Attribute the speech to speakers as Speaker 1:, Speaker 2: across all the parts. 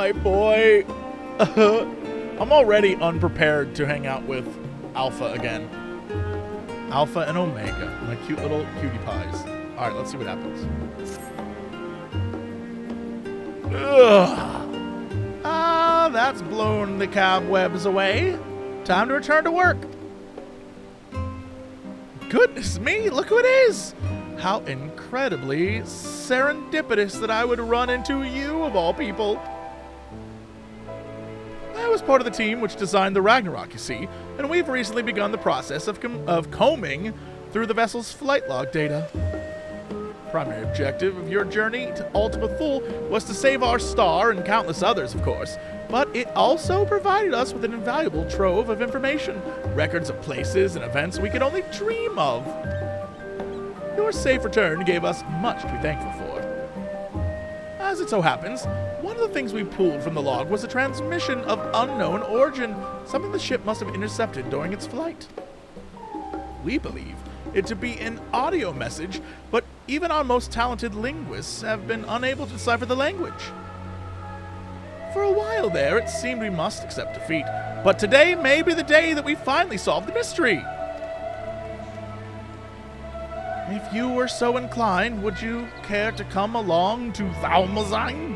Speaker 1: my boy. I'm already unprepared to hang out with Alpha again. Alpha and Omega, my cute little cutie pies. All right, let's see what happens. Ugh. That's blown the cobwebs away. Time to return to work. Goodness me, look who it is. How incredibly serendipitous that I would run into you, of all people. I was part of the team which designed the Ragnarok, you see, and we've recently begun the process of combing through the vessel's flight log data. Primary objective of your journey to Ultima Thule was to save our star and countless others, of course, but it also provided us with an invaluable trove of information, records of places and events we could only dream of. Your safe return gave us much to be thankful for. As it so happens, one of the things we pulled from the log was a transmission of unknown origin, something the ship must have intercepted during its flight. We believe it to be an audio message, but even our most talented linguists have been unable to decipher the language. For a while there, it seemed we must accept defeat, but today may be the day that we finally solve the mystery. If you were so inclined, would you care to come along to Thavnair?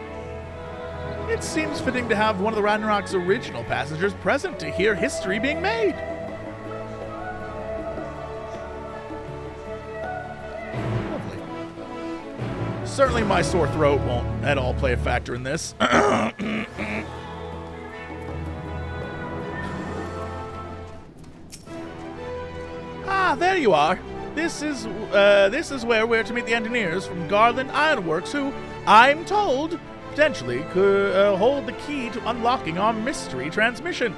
Speaker 1: It seems fitting to have one of the Ragnarok's original passengers present to hear history being made. Lovely. Certainly my sore throat won't at all play a factor in this. Ah, there you are. This is where we're to meet the engineers from Garlemald Ironworks, who, I'm told, potentially could hold the key to unlocking our mystery transmission.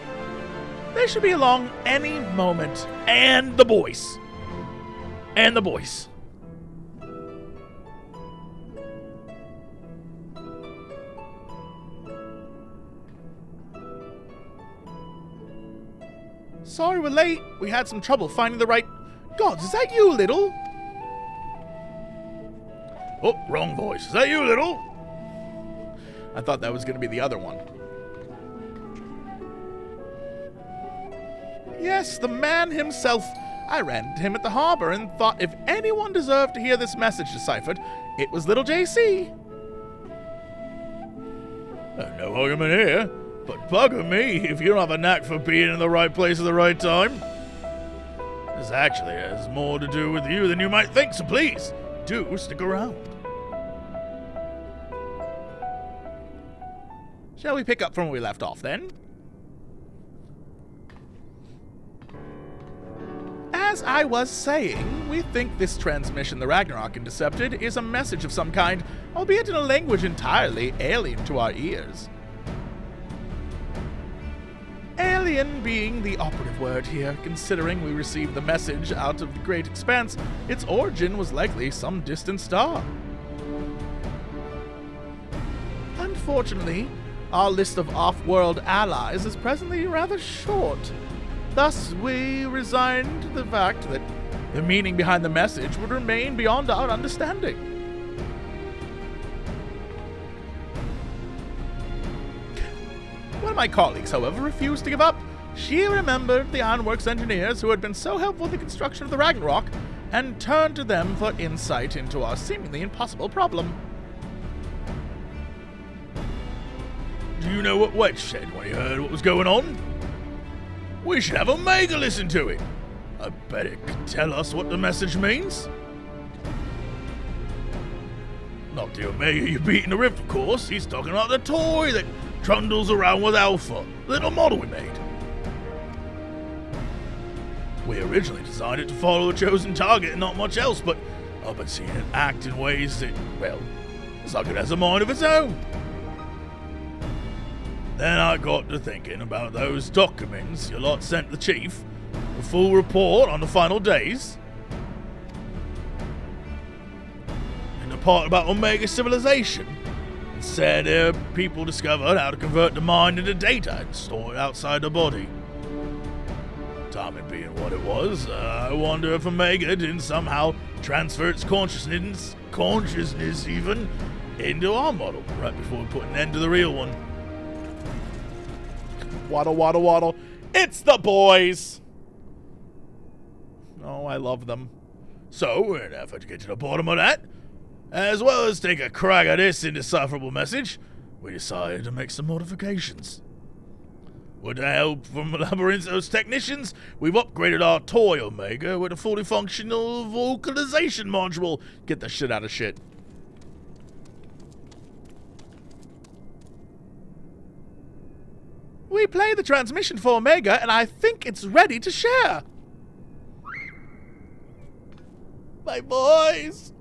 Speaker 1: They should be along any moment. And the boys. Sorry we're late. We had some trouble finding the right... Gods, is that you, Little? Oh, wrong voice. Is that you, Little? I thought that was going to be the other one. Yes, the man himself. I ran into him at the harbor and thought if anyone deserved to hear this message deciphered, it was Lil JC. No argument here, but bugger me if you don't have a knack for being in the right place at the right time. This actually has more to do with you than you might think, so please, do stick around. Shall we pick up from where we left off, then? As I was saying, we think this transmission the Ragnarok intercepted is a message of some kind, albeit in a language entirely alien to our ears. Alien being the operative word here, considering we received the message out of the great expanse, its origin was likely some distant star. Unfortunately, our list of off-world allies is presently rather short. Thus, we resigned to the fact that the meaning behind the message would remain beyond our understanding. One of my colleagues, however, refused to give up. She remembered the Ironworks engineers who had been so helpful in the construction of the Ragnarok and turned to them for insight into our seemingly impossible problem. Do you know what Wedge said when he heard what was going on? We should have Omega listen to it. I bet it could tell us what the message means. Not the Omega you beat in the rift, of course. He's talking about the toy that trundles around with Alpha, the little model we made. We originally designed it to follow a chosen target and not much else, but I've been seeing it act in ways that, well, it's like it has a mind of its own. Then I got to thinking about those documents your lot sent the chief, a full report on the final days. And the part about Omega civilization, it said people discovered how to convert the mind into data and store it outside the body. Timing being what it was, I wonder if Omega didn't somehow transfer its consciousness even, into our model right before we put an end to the real one. Waddle, waddle, waddle. It's the boys! Oh, I love them. So, in an effort to get to the bottom of that, as well as take a crack at this indecipherable message, we decided to make some modifications. With the help from Labyrinthos technicians, we've upgraded our toy Omega with a fully functional vocalization module. Get the shit out of shit. We played the transmission for Omega, and I think it's ready to share. My boys!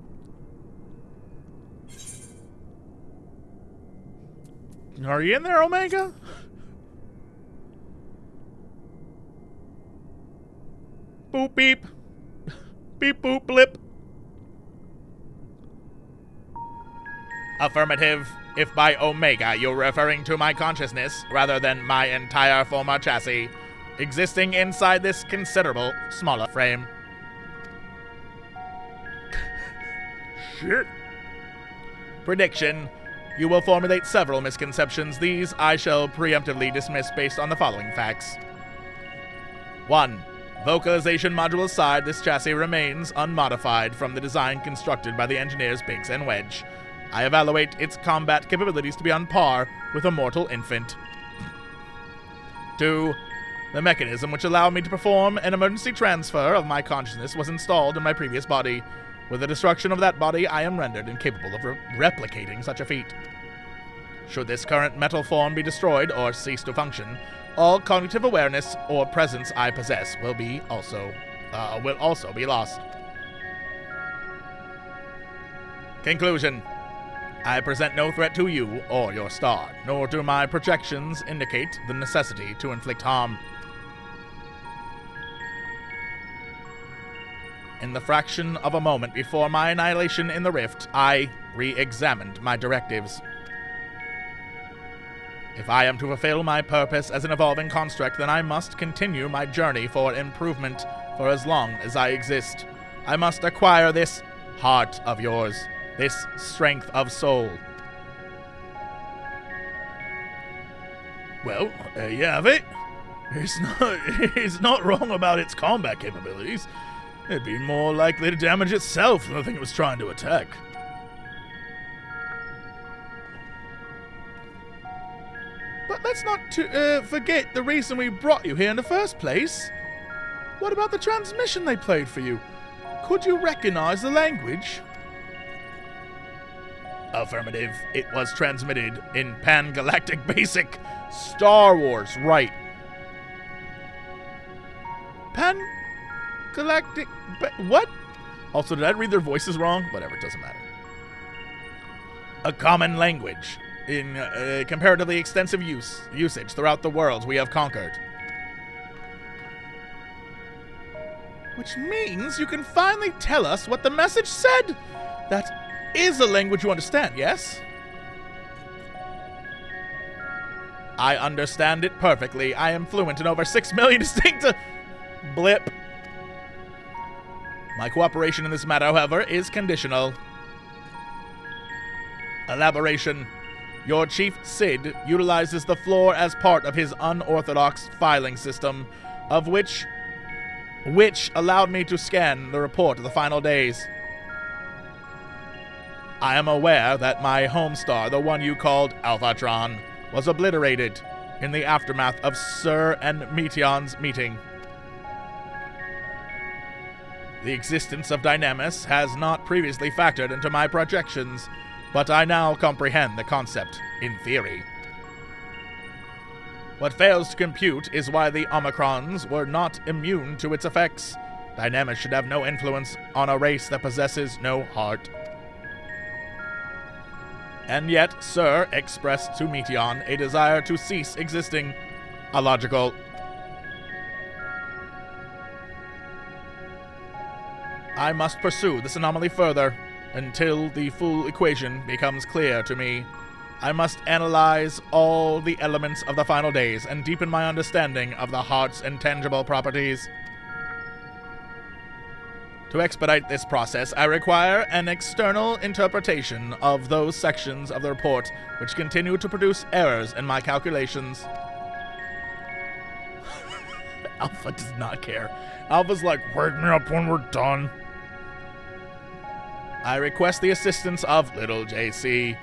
Speaker 1: Are you in there, Omega? Boop beep. Beep boop blip. Affirmative. If by Omega you're referring to my consciousness rather than my entire former chassis, existing inside this considerable smaller frame. Shit. Prediction. You will formulate several misconceptions. These I shall preemptively dismiss based on the following facts. 1. Vocalization module aside, this chassis remains unmodified from the design constructed by the engineers Biggs and Wedge. I evaluate its combat capabilities to be on par with a mortal infant. 2. The mechanism which allowed me to perform an emergency transfer of my consciousness was installed in my previous body. With the destruction of that body, I am rendered incapable of replicating such a feat. Should this current metal form be destroyed or cease to function, all cognitive awareness or presence I possess will also be lost. Conclusion. I present no threat to you or your star, nor do my projections indicate the necessity to inflict harm. In the fraction of a moment before my annihilation in the rift, I re-examined my directives. If I am to fulfill my purpose as an evolving construct, then I must continue my journey for improvement for as long as I exist. I must acquire this heart of yours, this strength of soul. Well, there you have it. It's not wrong about its combat capabilities. It'd be more likely to damage itself than the thing it was trying to attack. But let's not forget the reason we brought you here in the first place. What about the transmission they played for you? Could you recognize the language? Affirmative. It was transmitted in Pan-Galactic Basic. Star Wars, right. Pan-Galactic... what? Also, did I read their voices wrong? Whatever, it doesn't matter. A common language in comparatively extensive usage throughout the worlds we have conquered. Which means you can finally tell us what the message said. That is a language you understand, yes? I understand it perfectly. I am fluent in over 6 million distinct... blip. My cooperation in this matter, however, is conditional. Elaboration. Your chief, Sid, utilizes the floor as part of his unorthodox filing system, of which allowed me to scan the report of the final days. I am aware that my home star, the one you called Alphatron, was obliterated in the aftermath of Sir and Meteon's meeting. The existence of Dynamis has not previously factored into my projections, but I now comprehend the concept in theory. What fails to compute is why the Omicrons were not immune to its effects. Dynamis should have no influence on a race that possesses no heart. And yet, Sir expressed to Meteon a desire to cease existing. Illogical. I must pursue this anomaly further until the full equation becomes clear to me. I must analyze all the elements of the final days and deepen my understanding of the heart's intangible properties. To expedite this process, I require an external interpretation of those sections of the report which continue to produce errors in my calculations. Alpha does not care. Alpha's like, wake me up when we're done. I request the assistance of Lil JC.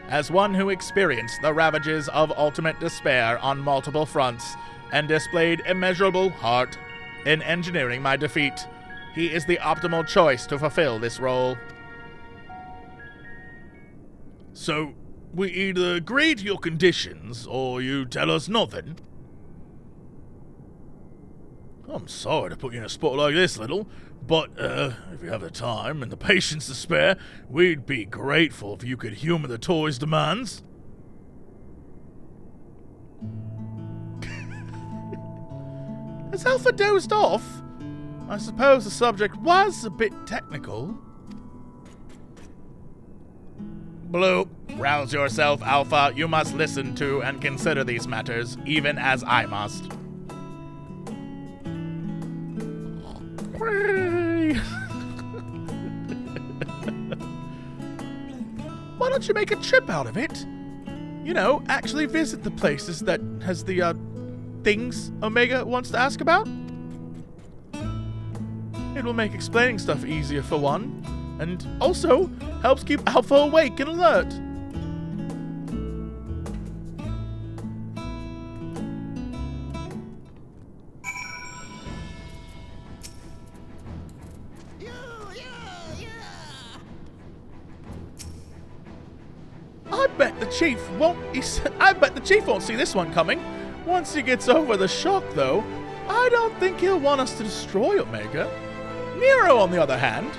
Speaker 1: As one who experienced the ravages of ultimate despair on multiple fronts and displayed immeasurable heart in engineering my defeat, he is the optimal choice to fulfill this role. So, we either agree to your conditions, or you tell us nothing. I'm sorry to put you in a spot like this, Little, but if you have the time and the patience to spare, we'd be grateful if you could humor the toy's demands. Has Alpha dozed off? I suppose the subject was a bit technical. Blue, rouse yourself, Alpha. You must listen to and consider these matters, even as I must. Why don't you make a trip out of it? You know, actually visit the places that has the, things Omega wants to ask about? It will make explaining stuff easier for one, and also helps keep Alpha awake and alert. I bet the chief won't see this one coming. Once he gets over the shock, though, I don't think he'll want us to destroy Omega. Nero, on the other hand,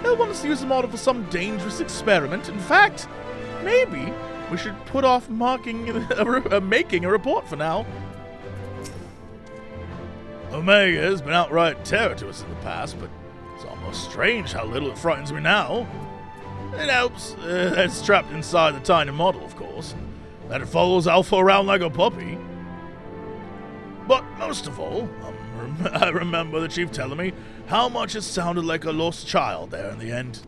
Speaker 1: he'll want us to use the model for some dangerous experiment. In fact, maybe we should put off making a report for now. Omega has been outright terror to us in the past, but it's almost strange how little it frightens me now. It helps that it's trapped inside the tiny model, of course, and that it follows Alpha around like a puppy. But most of all, I remember the chief telling me how much it sounded like a lost child there in the end.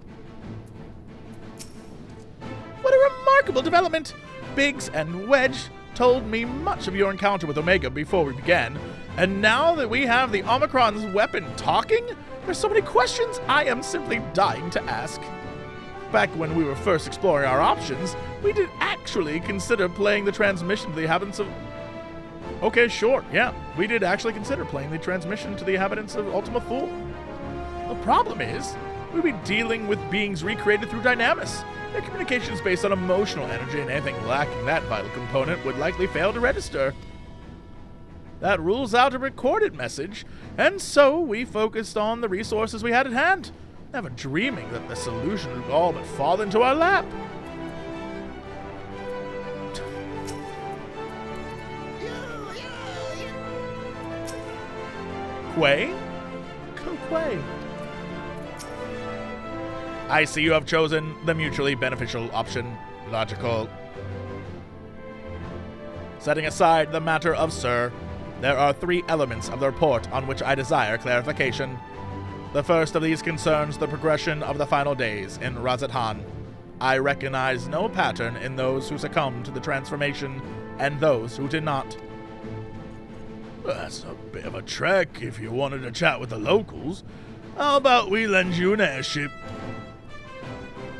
Speaker 1: What a remarkable development! Biggs and Wedge told me much of your encounter with Omega before we began, and now that we have the Omicron's weapon talking, there's so many questions I am simply dying to ask. Back when we were first exploring our options, we did actually consider playing the transmission to the inhabitants of... Okay, sure, yeah, we did actually consider playing the transmission to the inhabitants of Ultima Thule. The problem is, we'd be dealing with beings recreated through Dynamis. Their communication is based on emotional energy, and anything lacking that vital component would likely fail to register. That rules out a recorded message, and so we focused on the resources we had at hand, never dreaming that the solution would all but fall into our lap. Quay? Quay. I see you have chosen the mutually beneficial option. Logical. Setting aside the matter of Sir, there are 3 elements of the report on which I desire clarification. The first of these concerns the progression of the final days in Radz-at-Han. I recognize no pattern in those who succumbed to the transformation and those who did not. That's a bit of a trek if you wanted to chat with the locals. How about we lend you an airship?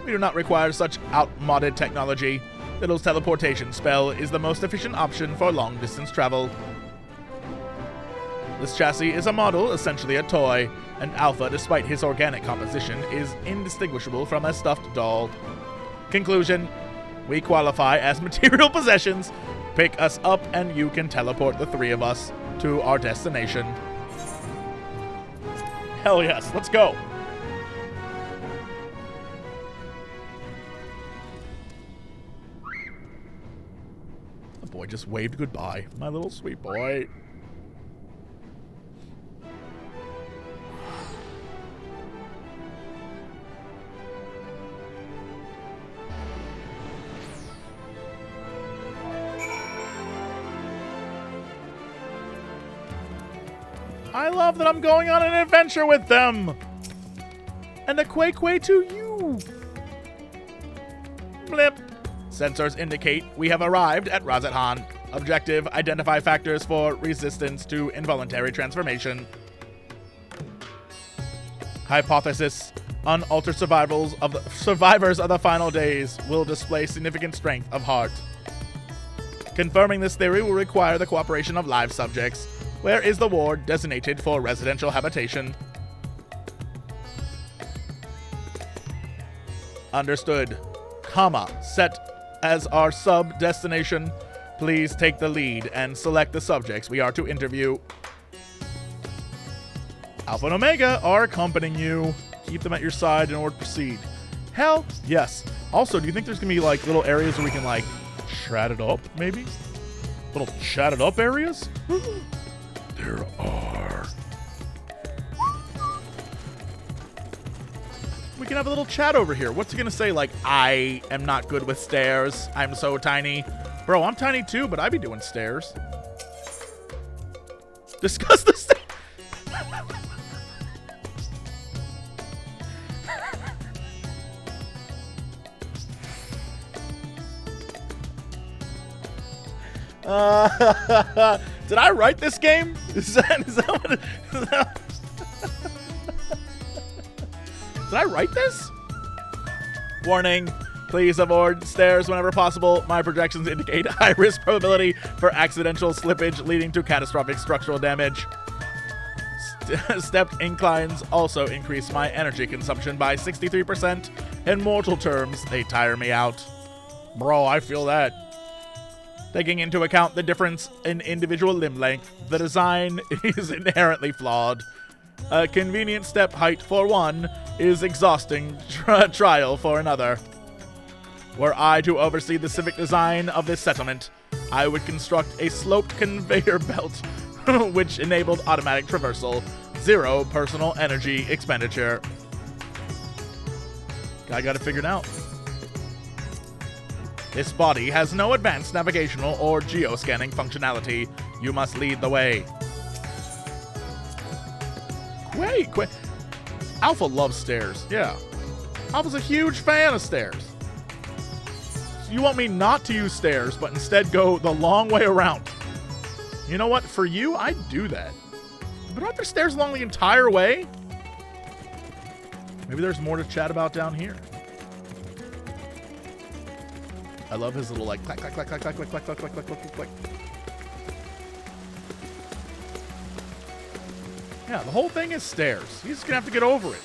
Speaker 1: We do not require such outmoded technology. Little's teleportation spell is the most efficient option for long-distance travel. This chassis is a model, essentially a toy, and Alpha, despite his organic composition, is indistinguishable from a stuffed doll. Conclusion: we qualify as material possessions. Pick us up and you can teleport the 3 of us to our destination. Hell yes, let's go. The boy just waved goodbye. My little sweet boy. I love that I'm going on an adventure with them! And a quay to you! Blip! Sensors indicate we have arrived at Radz-at-Han. Objective, identify factors for resistance to involuntary transformation. Hypothesis, unaltered survivors of the final days will display significant strength of heart. Confirming this theory will require the cooperation of live subjects. Where is the ward designated for residential habitation? Understood. Comma, set as our sub-destination. Please take the lead and select the subjects we are to interview. Alpha and Omega are accompanying you. Keep them at your side in order to proceed. Hell, yes. Also, do you think there's going to be, like, little areas where we can, like, chat it up, maybe? Little chat it up areas? There are. We can have a little chat over here. What's he going to say? Like, I am not good with stairs. I'm so tiny. Bro, I'm tiny too, but I be doing stairs. Discuss the stairs. Did I write this game? Is that what it, Did I write this? Warning, please avoid stairs whenever possible. My projections indicate high risk probability for accidental slippage leading to catastrophic structural damage. Stepped inclines also increase my energy consumption by 63%. In mortal terms, they tire me out. Bro, I feel that. Taking into account the difference in individual limb length, the design is inherently flawed. A convenient step height for one is exhausting trial for another. Were I to oversee the civic design of this settlement, I would construct a sloped conveyor belt which enabled automatic traversal, 0 personal energy expenditure. I got it figured out. This body has no advanced navigational or geoscanning functionality. You must lead the way. Quay. Alpha loves stairs. Yeah. Alpha's a huge fan of stairs. So you want me not to use stairs, but instead go the long way around. You know what? For you, I'd do that. But aren't there stairs along the entire way? Maybe there's more to chat about down here. I love his little, like, clack, clack, clack, clack, clack, clack, clack, clack, clack, clack, clack, clack. Yeah, the whole thing is stairs. He's just gonna have to get over it.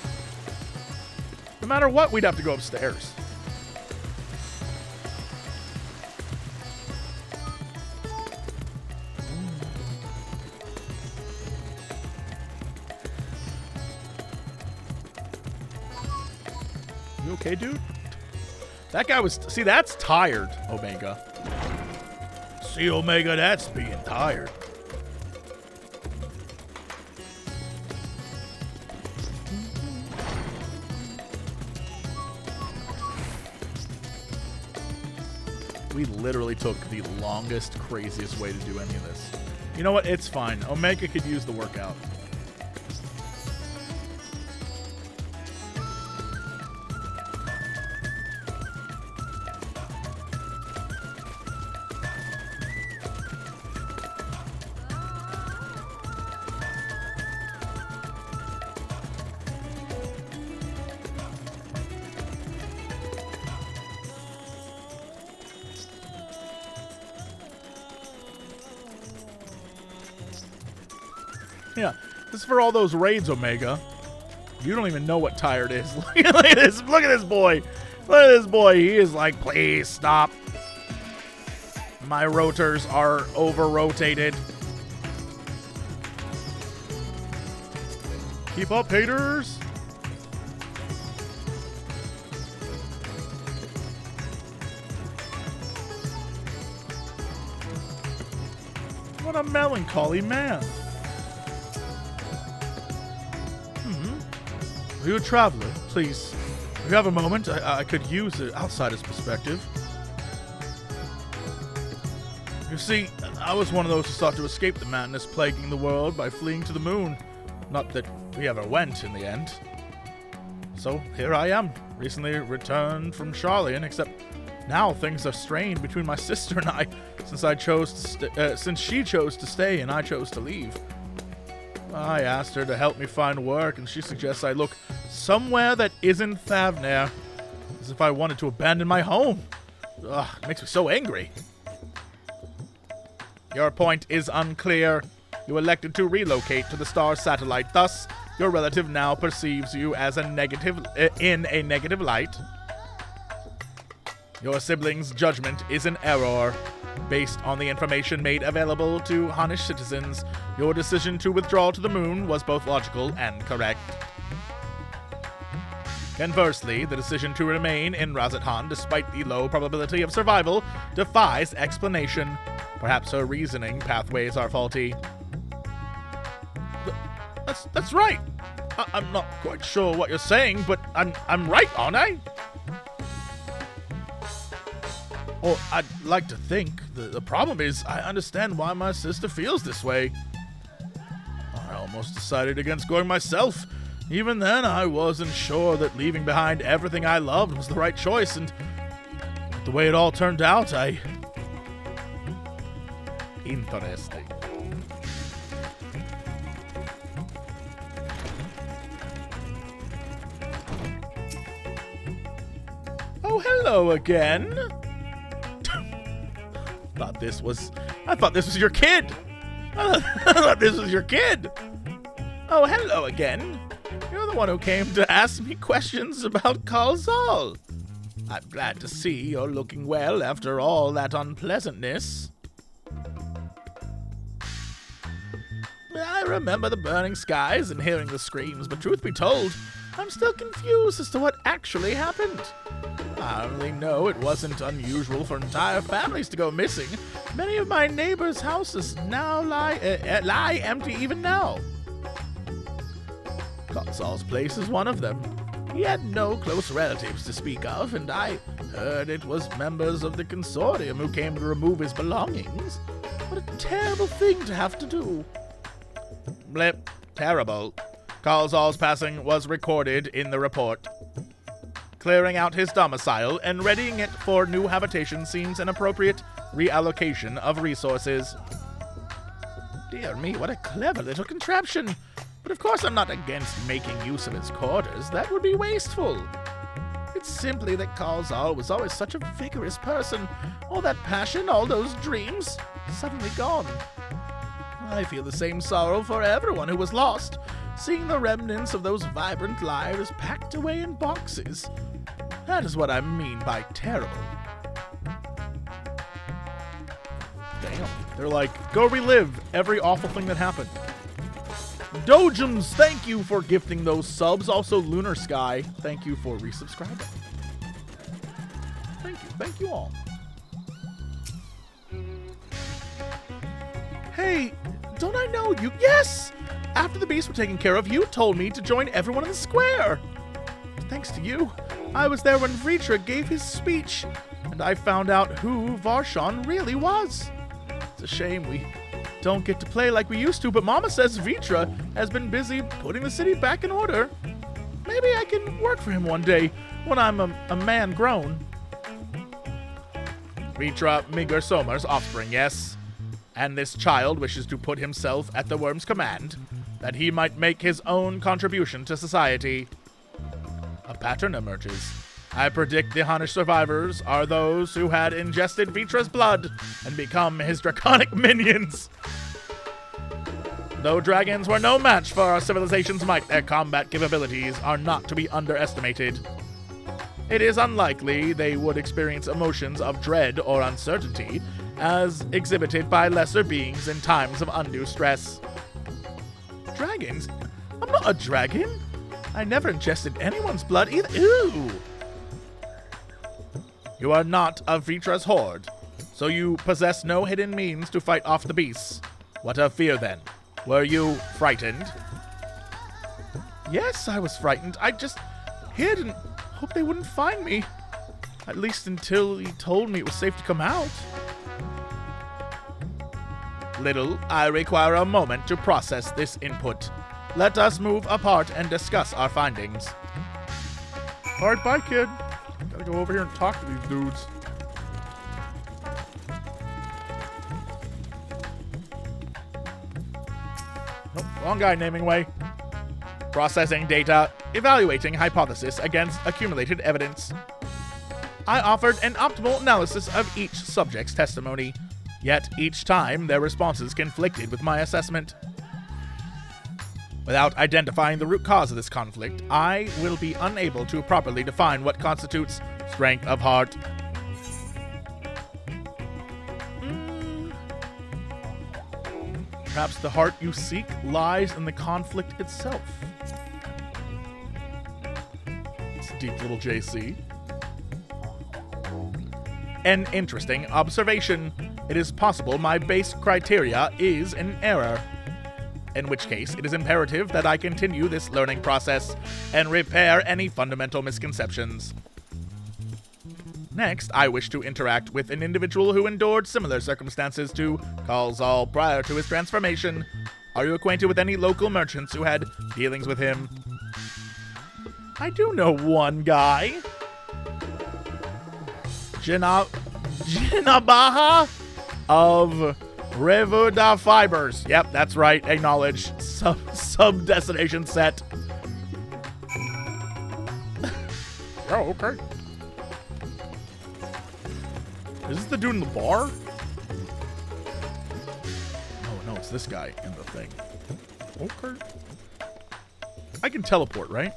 Speaker 1: No matter what, we'd have to go upstairs. You okay, dude? That guy was... See, that's tired, Omega. See, Omega, that's being tired. We literally took the longest, craziest way to do any of this. You know what? It's fine. Omega could use the workout. Yeah, this is for all those raids, Omega. You don't even know what tired is. Look at this. Look at this boy. Look at this boy. He is like, please stop. My rotors are over-rotated. Keep up, haters. What a melancholy man. Are you a traveler? Please, if you have a moment, I could use an outsider's perspective. You see, I was one of those who sought to escape the madness plaguing the world by fleeing to the moon. Not that we ever went in the end. So here I am, recently returned from Charlian, except Now things are strained between my sister and I, since she chose to stay and I chose to leave. I asked her to help me find work, and she suggests I look somewhere that isn't Thavnair, as if I wanted to abandon my home. Ugh, it makes me so angry. Your point is unclear. You elected to relocate to the star satellite, thus your relative now perceives you as in a negative light. Your sibling's judgment is an error. Based on the information made available to Hanish citizens, your decision to withdraw to the moon was both logical and correct. Conversely, the decision to remain in Radz-at-Han, despite the low probability of survival, defies explanation. Perhaps her reasoning pathways are faulty. That's right. I'm not quite sure what you're saying, but I'm right, aren't I? Or I'd like to think. The problem is, I understand why my sister feels this way. I almost decided against going myself. Even then, I wasn't sure that leaving behind everything I loved was the right choice, and the way it all turned out, Interesting. Oh, hello again. I thought this was your kid. I thought this was your kid. Oh, hello again. You're the one who came to ask me questions about Khalzal. I'm glad to see you're looking well after all that unpleasantness. I remember the burning skies and hearing the screams, but truth be told, I'm still confused as to what actually happened. I only know it wasn't unusual for entire families to go missing. Many of my neighbors' houses now lie empty even now. Khalzal's place is one of them. He had no close relatives to speak of, and I heard it was members of the consortium who came to remove his belongings. What a terrible thing to have to do. Blip. Terrible. Khalzal's passing was recorded in the report. Clearing out his domicile and readying it for new habitation seems an appropriate reallocation of resources. Dear me, what a clever little contraption. But of course I'm not against making use of his quarters. That would be wasteful. It's simply that Khalzal was always such a vigorous person. All that passion, all those dreams, suddenly gone. I feel the same sorrow for everyone who was lost, seeing the remnants of those vibrant lives packed away in boxes. That is what I mean by terrible. Damn. They're like, go relive every awful thing that happened. Dojums, thank you for gifting those subs. Also, Lunar Sky, thank you for resubscribing. Thank you all. Hey, don't I know you? Yes! After the beasts were taken care of, you told me to join everyone in the square. Thanks to you, I was there when Viera gave his speech, and I found out who Varshan really was. It's a shame we don't get to play like we used to, but Mama says Viera has been busy putting the city back in order. Maybe I can work for him one day when I'm a man grown. Viera Migger Somer's offspring, yes. And this child wishes to put himself at the worm's command, that he might make his own contribution to society. A pattern emerges. I predict the Hanish survivors are those who had ingested Vitra's blood and become his draconic minions. Though dragons were no match for our civilization's might, their combat capabilities are not to be underestimated. It is unlikely they would experience emotions of dread or uncertainty, as exhibited by lesser beings in times of undue stress. Dragons? I'm not a dragon. I never ingested anyone's blood either. Ew! You are not of Vitra's horde, so you possess no hidden means to fight off the beasts. What of fear, then? Were you frightened? Yes, I was frightened. I just hid and hoped they wouldn't find me. At least until he told me it was safe to come out. Little, I require a moment to process this input. Let us move apart and discuss our findings. Alright, bye, kid. Gotta go over here and talk to these dudes. Nope, wrong guy, naming way. Processing data. Evaluating hypothesis against accumulated evidence. I offered an optimal analysis of each subject's testimony, yet each time their responses conflicted with my assessment. Without identifying the root cause of this conflict, I will be unable to properly define what constitutes strength of heart. Perhaps the heart you seek lies in the conflict itself. It's deep, Lil JC. An interesting observation. It is possible my base criteria is in error. In which case, it is imperative that I continue this learning process and repair any fundamental misconceptions. Next, I wish to interact with an individual who endured similar circumstances to Khalzal prior to his transformation. Are you acquainted with any local merchants who had dealings with him? I do know one guy. Jinabaha of Rivuda Fibers. Yep, that's right. Acknowledge. Sub-destination set. Oh, okay. Is this the dude in the bar? No, it's this guy in the thing. Okay. I can teleport, right?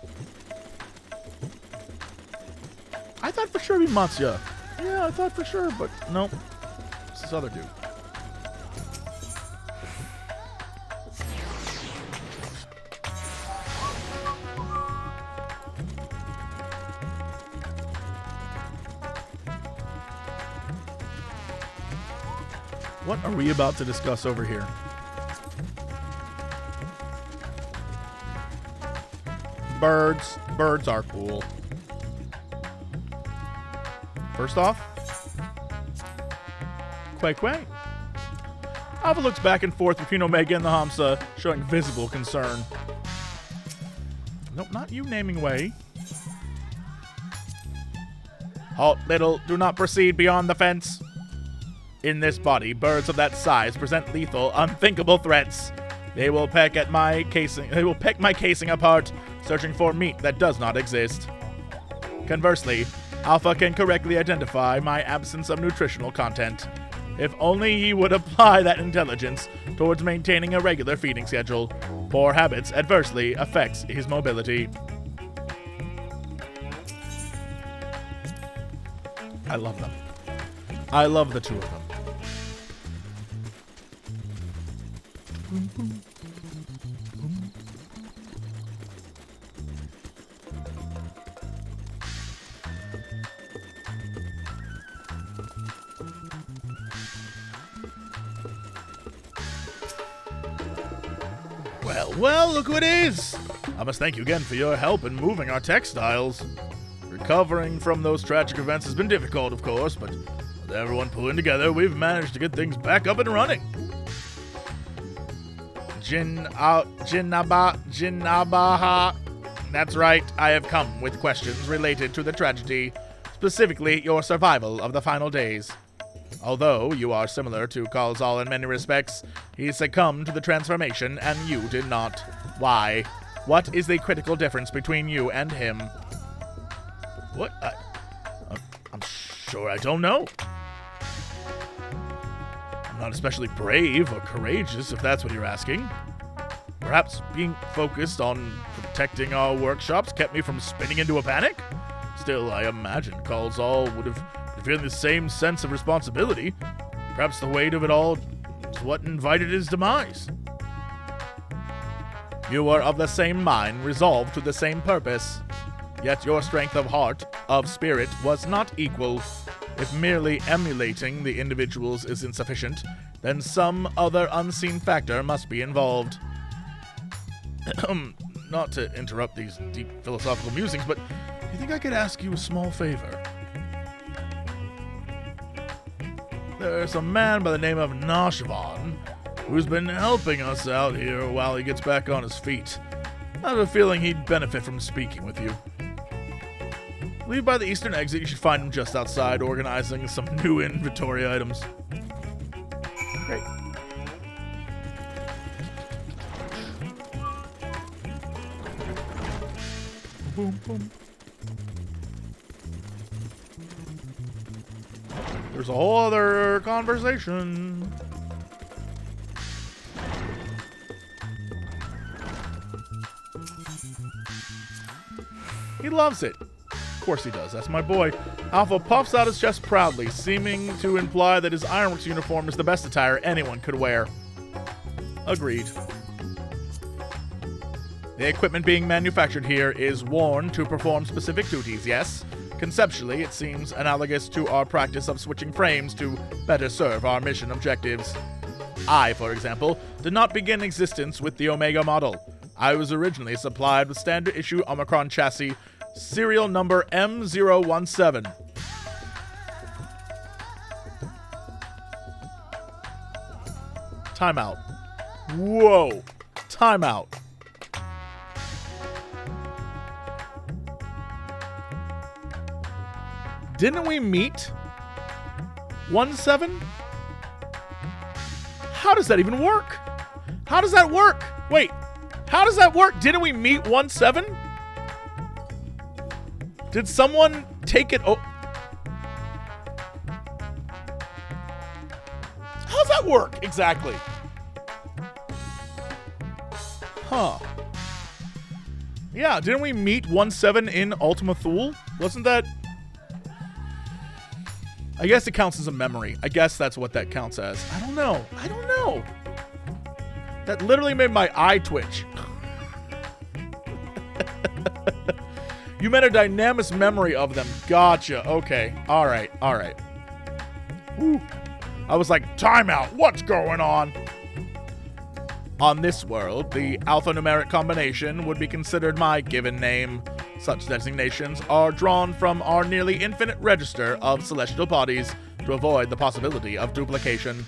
Speaker 1: I thought for sure it'd be Matsya. Yeah, I thought for sure, but nope. It's this other dude. What are we about to discuss over here? Birds. Birds are cool. First off, Quay. Alpha looks back and forth between Omega and the Hamsa, showing visible concern. Nope, not you, naming way. Halt, little. Do not proceed beyond the fence. In this body, birds of that size present lethal, unthinkable threats. They will peck my casing apart, searching for meat that does not exist. Conversely, Alpha can correctly identify my absence of nutritional content. If only he would apply that intelligence towards maintaining a regular feeding schedule. Poor habits adversely affects his mobility. I love them. I love the two of them. Well, look who it is! I must thank you again for your help in moving our textiles. Recovering from those tragic events has been difficult, of course, but with everyone pulling together, we've managed to get things back up and running. Jinabaha. That's right, I have come with questions related to the tragedy, specifically your survival of the final days. Although you are similar to Khalzal in many respects, he succumbed to the transformation and you did not. Why? What is the critical difference between you and him? What? I'm sure I don't know. I'm not especially brave or courageous, if that's what you're asking. Perhaps being focused on protecting our workshops kept me from spinning into a panic? Still, I imagine Khalzal would have been feeling the same sense of responsibility. Perhaps the weight of it all is what invited his demise. You were of the same mind, resolved to the same purpose. Yet your strength of heart, of spirit, was not equal. If merely emulating the individuals is insufficient, then some other unseen factor must be involved. Not to interrupt these deep philosophical musings, but do you think I could ask you a small favor? There's a man by the name of Nashvan who's been helping us out here while he gets back on his feet. I have a feeling he'd benefit from speaking with you. Leave by the eastern exit. You should find him just outside organizing some new inventory items. Great. boom, boom. There's a whole other conversation. He loves it. Of course he does. That's my boy. Alpha puffs out his chest proudly, seeming to imply that his Ironworks uniform is the best attire anyone could wear. Agreed. The equipment being manufactured here is worn to perform specific duties, yes. Conceptually, it seems analogous to our practice of switching frames to better serve our mission objectives. I, for example, did not begin existence with the Omega model. I was originally supplied with standard issue Omicron chassis, serial number M017. Timeout. Whoa. Timeout. Didn't we meet 17? How does that even work? How does that work? Wait, how does that work? Didn't we meet 17? Did someone take it? Oh, how does that work exactly? Huh. Yeah, didn't we meet 17 in Ultima Thule? Wasn't that? I guess it counts as a memory. I guess that's what that counts as. I don't know. I don't know. That literally made my eye twitch. You meant a dynamic memory of them. Gotcha. Okay. All right. All right. Woo. I was like, timeout. What's going on? On this world, the alphanumeric combination would be considered my given name. Such designations are drawn from our nearly infinite register of celestial bodies to avoid the possibility of duplication.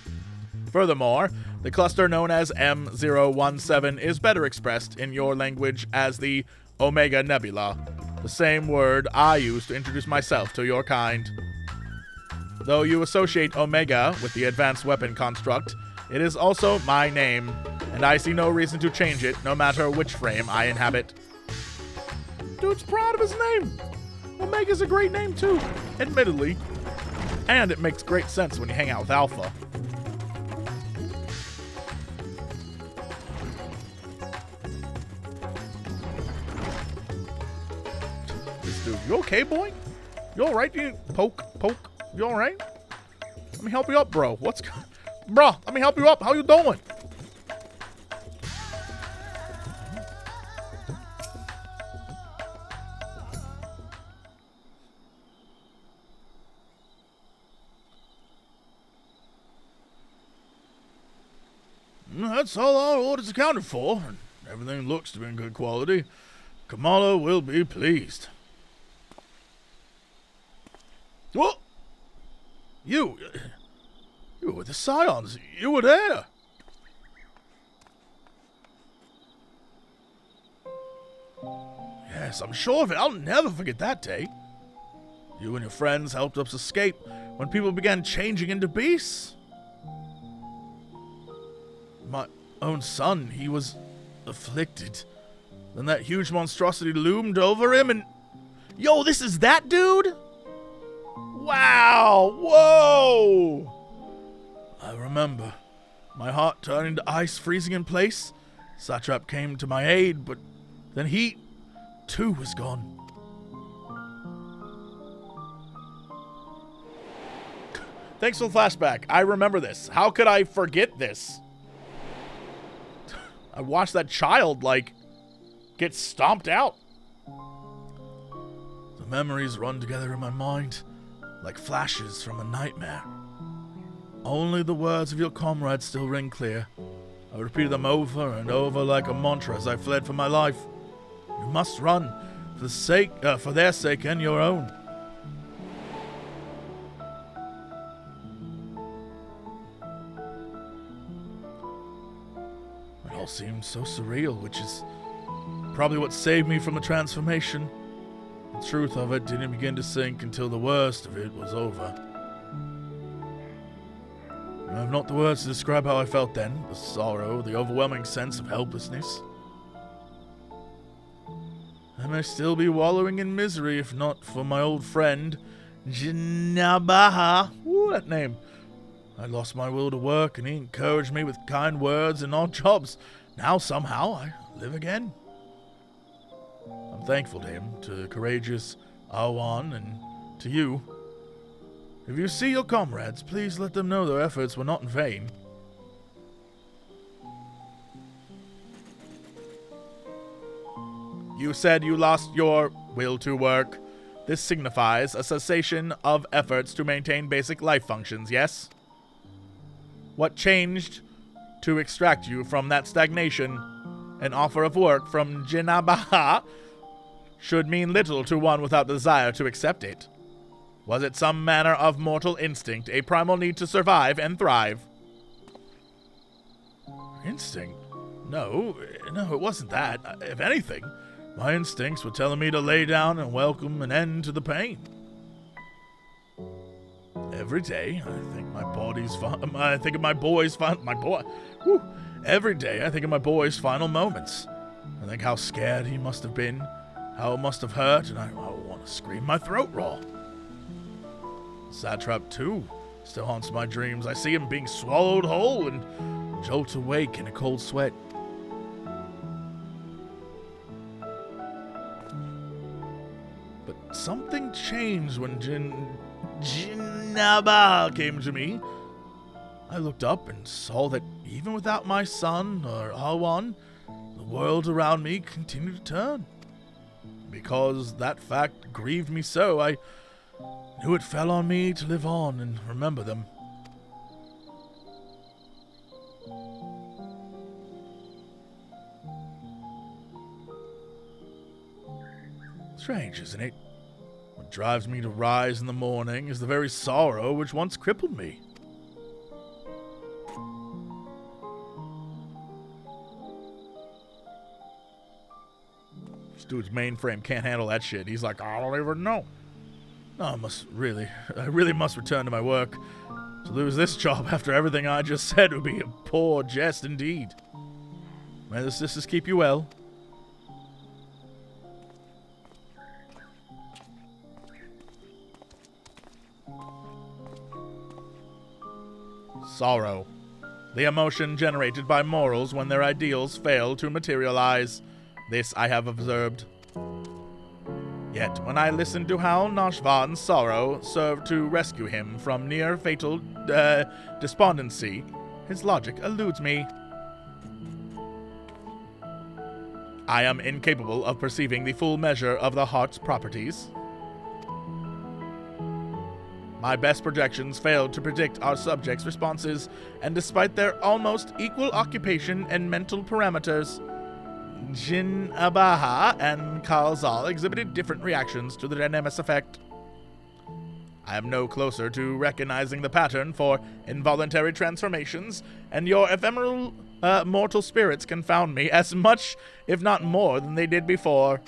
Speaker 1: Furthermore, the cluster known as M017 is better expressed in your language as the Omega Nebula, the same word I use to introduce myself to your kind. Though you associate Omega with the advanced weapon construct, it is also my name, and I see no reason to change it no matter which frame I inhabit. Dude's proud of his name. Omega's a great name too, admittedly. And it makes great sense when you hang out with Alpha. This dude, you okay, boy? You alright? You poke. You alright? Let me help you up, bro. Bro, let me help you up. How you doing? That's all our orders accounted for, and everything looks to be in good quality. Kamala will be pleased. What? You were with the Scions. You were there. Yes, I'm sure of it. I'll never forget that day. You and your friends helped us escape when people began changing into beasts. My own son, he was afflicted. Then that huge monstrosity loomed over him and... Yo, this is that dude? Wow! Whoa! I remember. My heart turning to ice, freezing in place. Satrap came to my aid, but then he, too, was gone. Thanks for the flashback. I remember this. How could I forget this? I watched that child, get stomped out. The memories run together in my mind, like flashes from a nightmare. Only the words of your comrades still ring clear. I repeated them over and over like a mantra as I fled for my life. You must run, for their sake and your own. It all seemed so surreal, which is probably what saved me from the transformation. The truth of it didn't begin to sink until the worst of it was over. I have not the words to describe how I felt then, the sorrow, the overwhelming sense of helplessness. And may still be wallowing in misery if not for my old friend, Jinabaha. Ooh, that name. I lost my will to work, and he encouraged me with kind words and odd jobs. Now, somehow, I live again. I'm thankful to him, to courageous Awan, and to you. If you see your comrades, please let them know their efforts were not in vain. You said you lost your will to work. This signifies a cessation of efforts to maintain basic life functions, yes? What changed to extract you from that stagnation? An offer of work from Jinabaha should mean little to one without desire to accept it. Was it some manner of mortal instinct, a primal need to survive and thrive? Instinct? No, it wasn't that. If anything, my instincts were telling me to lay down and welcome an end to the pain. Every day, I think my body's I think of my boy's Every day, I think of my boy's final moments. I think how scared he must have been, how it must have hurt, and I want to scream my throat raw. Satrap, too, still haunts my dreams. I see him being swallowed whole and jolt awake in a cold sweat. But something changed when Jinaba came to me. I looked up and saw that even without my son or Awan, the world around me continued to turn. Because that fact grieved me so, I knew it fell on me to live on and remember them. Strange, isn't it? What drives me to rise in the morning is the very sorrow which once crippled me. This dude's mainframe can't handle that shit. He's like, I don't even know. No, I really must return to my work. To lose this job after everything I just said would be a poor jest indeed. May the sisters keep you well. Sorrow. The emotion generated by mortals when their ideals fail to materialize. This I have observed. Yet, when I listened to how Nashvan's sorrow served to rescue him from near-fatal despondency, his logic eludes me. I am incapable of perceiving the full measure of the heart's properties. My best projections failed to predict our subjects' responses, and despite their almost equal occupation and mental parameters, Jin Abaha and Kalzal exhibited different reactions to the Dynamis effect. I am no closer to recognizing the pattern for involuntary transformations, and your ephemeral mortal spirits confound me as much, if not more, than they did before.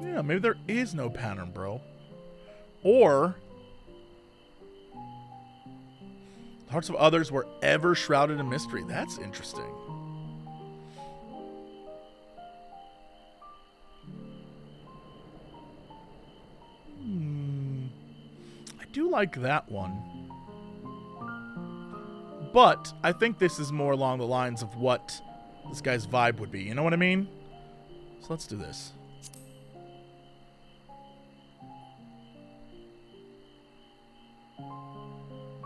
Speaker 1: Yeah, maybe there is no pattern, bro. Or the hearts of others were ever shrouded in mystery. That's interesting. I do like that one. But I think this is more along the lines of what this guy's vibe would be. You know what I mean? So let's do this.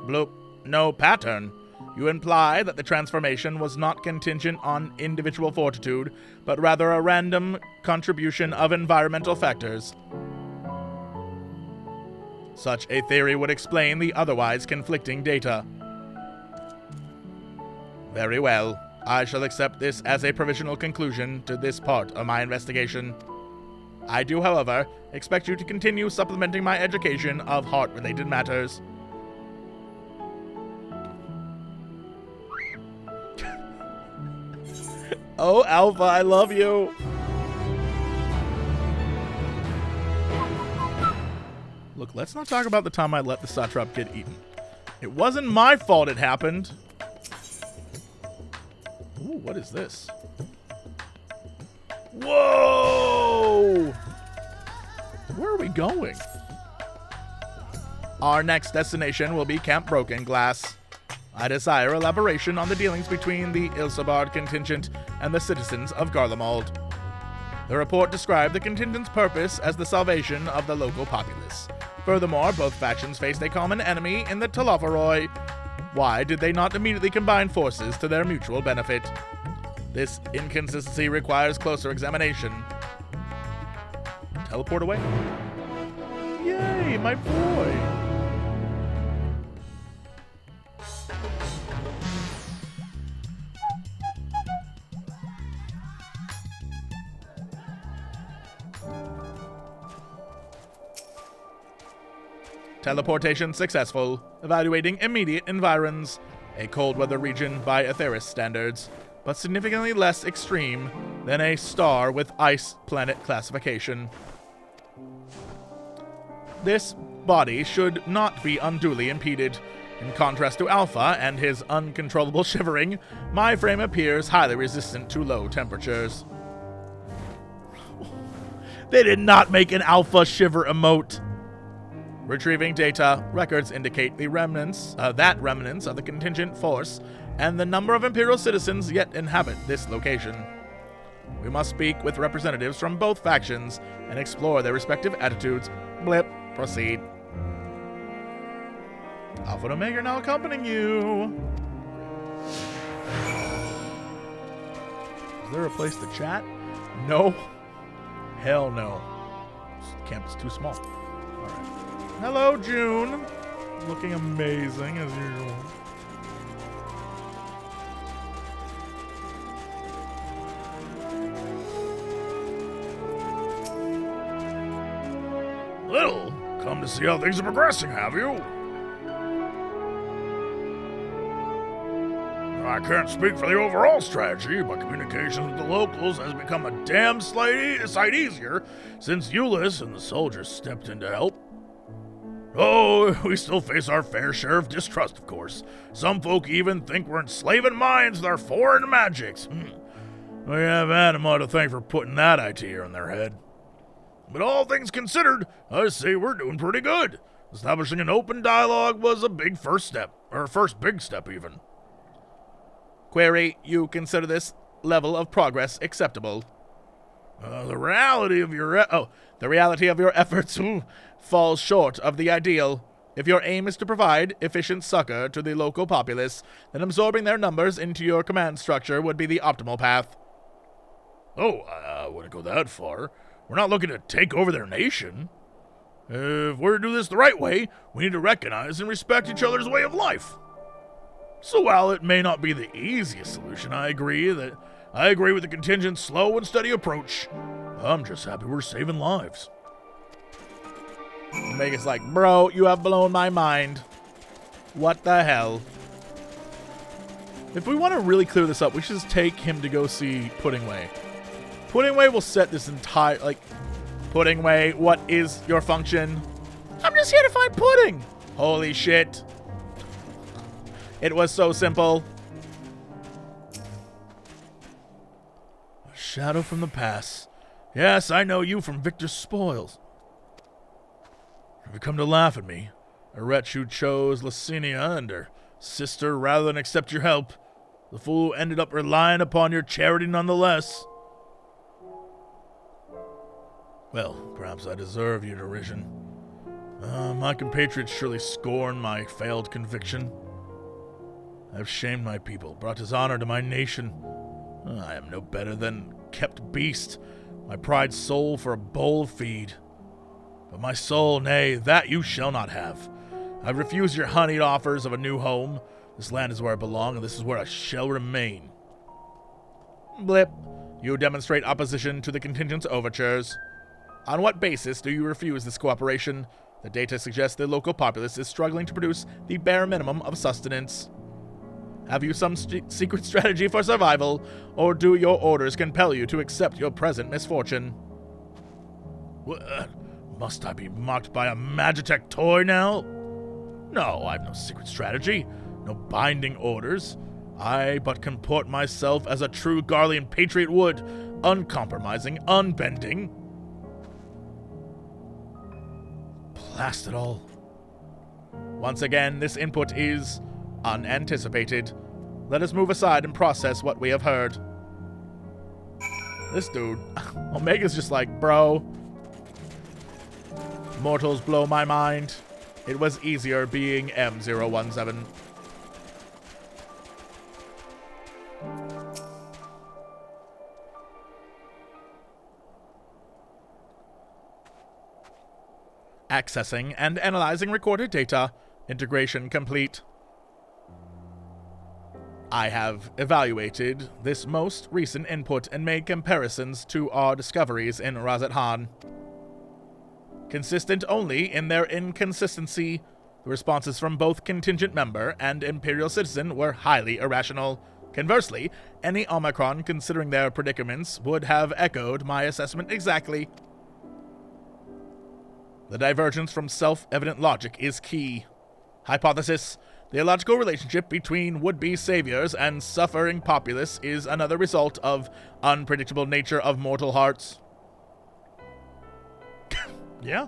Speaker 1: Bloop. No pattern. You imply that the transformation was not contingent on individual fortitude, but rather a random contribution of environmental factors. Such a theory would explain the otherwise conflicting data. Very well. I shall accept this as a provisional conclusion to this part of my investigation. I do, however, expect you to continue supplementing my education of heart-related matters. Oh, Alpha, I love you. Look, let's not talk about the time I let the satrap get eaten. It wasn't my fault it happened. Ooh, what is this? Whoa! Where are we going? Our next destination will be Camp Broken Glass. I desire elaboration on the dealings between the Ilsabard contingent and the citizens of Garlemald. The report described the contingent's purpose as the salvation of the local populace. Furthermore, both factions faced a common enemy in the Talofaroi. Why did they not immediately combine forces to their mutual benefit? This inconsistency requires closer examination. Teleport away. Yay, my boy! Teleportation successful. Evaluating immediate environs. A cold weather region by Aetheris standards, but significantly less extreme than a star with ice planet classification. This body should not be unduly impeded. In contrast to Alpha and his uncontrollable shivering, my frame appears highly resistant to low temperatures. They did not make an Alpha shiver emote. Retrieving data, records indicate the remnants of the contingent force and the number of Imperial citizens yet inhabit this location. We must speak with representatives from both factions and explore their respective attitudes. Blip. Proceed. Alpha and Omega are now accompanying you. Is there a place to chat? No. Hell no. This camp is too small. All right. Hello, June. Looking amazing as usual.
Speaker 2: Little, come to see how things are progressing, have you? I can't speak for the overall strategy, but communications with the locals has become a damn sight easier since Euless and the soldiers stepped in to help. Oh, we still face our fair share of distrust, of course. Some folk even think we're enslaving minds with our foreign magics. We have Anima to thank for putting that idea in their head. But all things considered, I say we're doing pretty good. Establishing an open dialogue was a big first step, or first big step even.
Speaker 1: Query, you consider this level of progress acceptable?
Speaker 2: The reality of your
Speaker 1: efforts falls short of the ideal. If your aim is to provide efficient succor to the local populace, then absorbing their numbers into your command structure would be the optimal path.
Speaker 2: Oh, I wouldn't go that far. We're not looking to take over their nation. If we're to do this the right way, we need to recognize and respect each other's way of life. So while it may not be the easiest solution, I agree with the contingent's slow and steady approach. I'm just happy we're saving lives.
Speaker 1: Mega's like, bro, you have blown my mind. What the hell? If we want to really clear this up, we should just take him to go see Puddingway. Puddingway will set this entire, Puddingway, what is your function? I'm just here to find pudding. Holy shit. It was so simple.
Speaker 2: A shadow from the past. Yes, I know you from Victor's Spoils. Have you come to laugh at me? A wretch who chose Licinia and her sister rather than accept your help. The fool who ended up relying upon your charity nonetheless. Well, perhaps I deserve your derision. My compatriots surely scorn my failed conviction. I've shamed my people, brought dishonor to my nation. I am no better than kept beast, my pride sold for a bowl of feed. But my soul, nay, that you shall not have. I've refused your honeyed offers of a new home. This land is where I belong, and this is where I shall remain.
Speaker 1: Blip. You demonstrate opposition to the contingent's overtures. On what basis do you refuse this cooperation? The data suggests the local populace is struggling to produce the bare minimum of sustenance. Have you some secret strategy for survival, or do your orders compel you to accept your present misfortune?
Speaker 2: What? Must I be mocked by a Magitech toy now? No, I've no secret strategy, no binding orders. I but comport myself as a true Garlean patriot would, uncompromising, unbending. Blast it all. Once again, this input is unanticipated. Let us move aside and process what we have heard. This dude, Omega's just like, bro. Mortals blow my mind. It was easier being M017. Accessing and analyzing recorded data. Integration complete. I have evaluated this most recent input and made comparisons to our discoveries in Radz-at-Han. Consistent only in their inconsistency, the responses from both contingent member and imperial citizen were highly irrational. Conversely, any Omicron considering their predicaments would have echoed my assessment exactly. The divergence from self-evident logic is key. Hypothesis: the illogical relationship between would-be saviors and suffering populace is another result of unpredictable nature of mortal hearts. Yeah?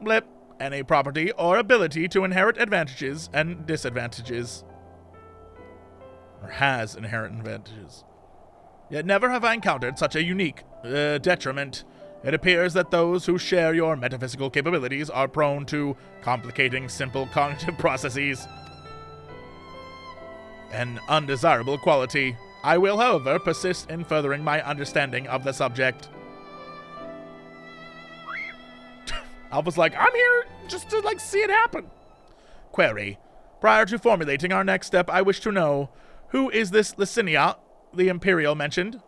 Speaker 2: Blip. Any property or ability to inherit advantages and disadvantages. Or has inherent advantages. Yet never have I encountered such a unique detriment. It appears that those who share your metaphysical capabilities are prone to complicating simple cognitive processes. An undesirable quality. I will, however, persist in furthering my understanding of the subject. Alpha's like, I'm here just to, see it happen. Query. Prior to formulating our next step, I wish to know, who is this Licinia, the Imperial mentioned?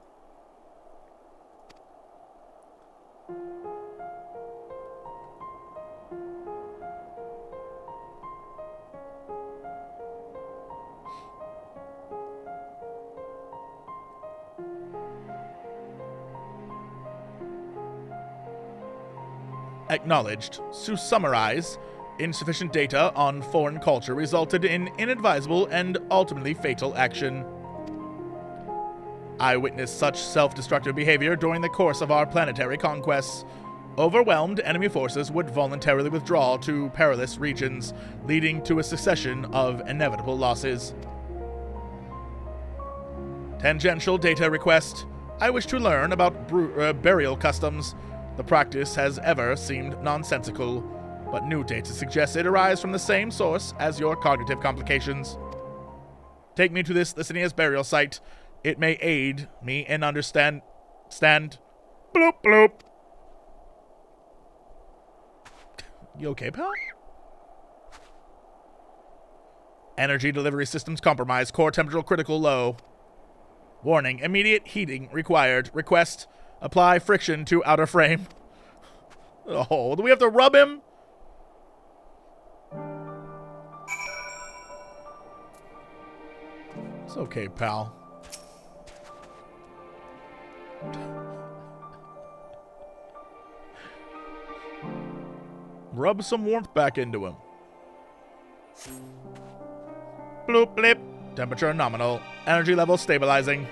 Speaker 2: Acknowledged. To summarize, insufficient data on foreign culture resulted in inadvisable and ultimately fatal action. I witnessed such self-destructive behavior during the course of our planetary conquests. Overwhelmed enemy forces would voluntarily withdraw to perilous regions, leading to a succession of inevitable losses. Tangential data request. I wish to learn about burial customs. The practice has ever seemed nonsensical, but new data suggests it arises from the same source as your cognitive complications. Take me to this Licinia's burial site. It may aid me in Bloop, bloop. You okay, pal? Energy delivery systems compromised. Core temperature critical low. Warning, immediate heating required. Request, apply friction to outer frame. Oh, do we have to rub him? It's okay, pal. Rub some warmth back into him. Bloop, blip. Temperature nominal. Energy level stabilizing.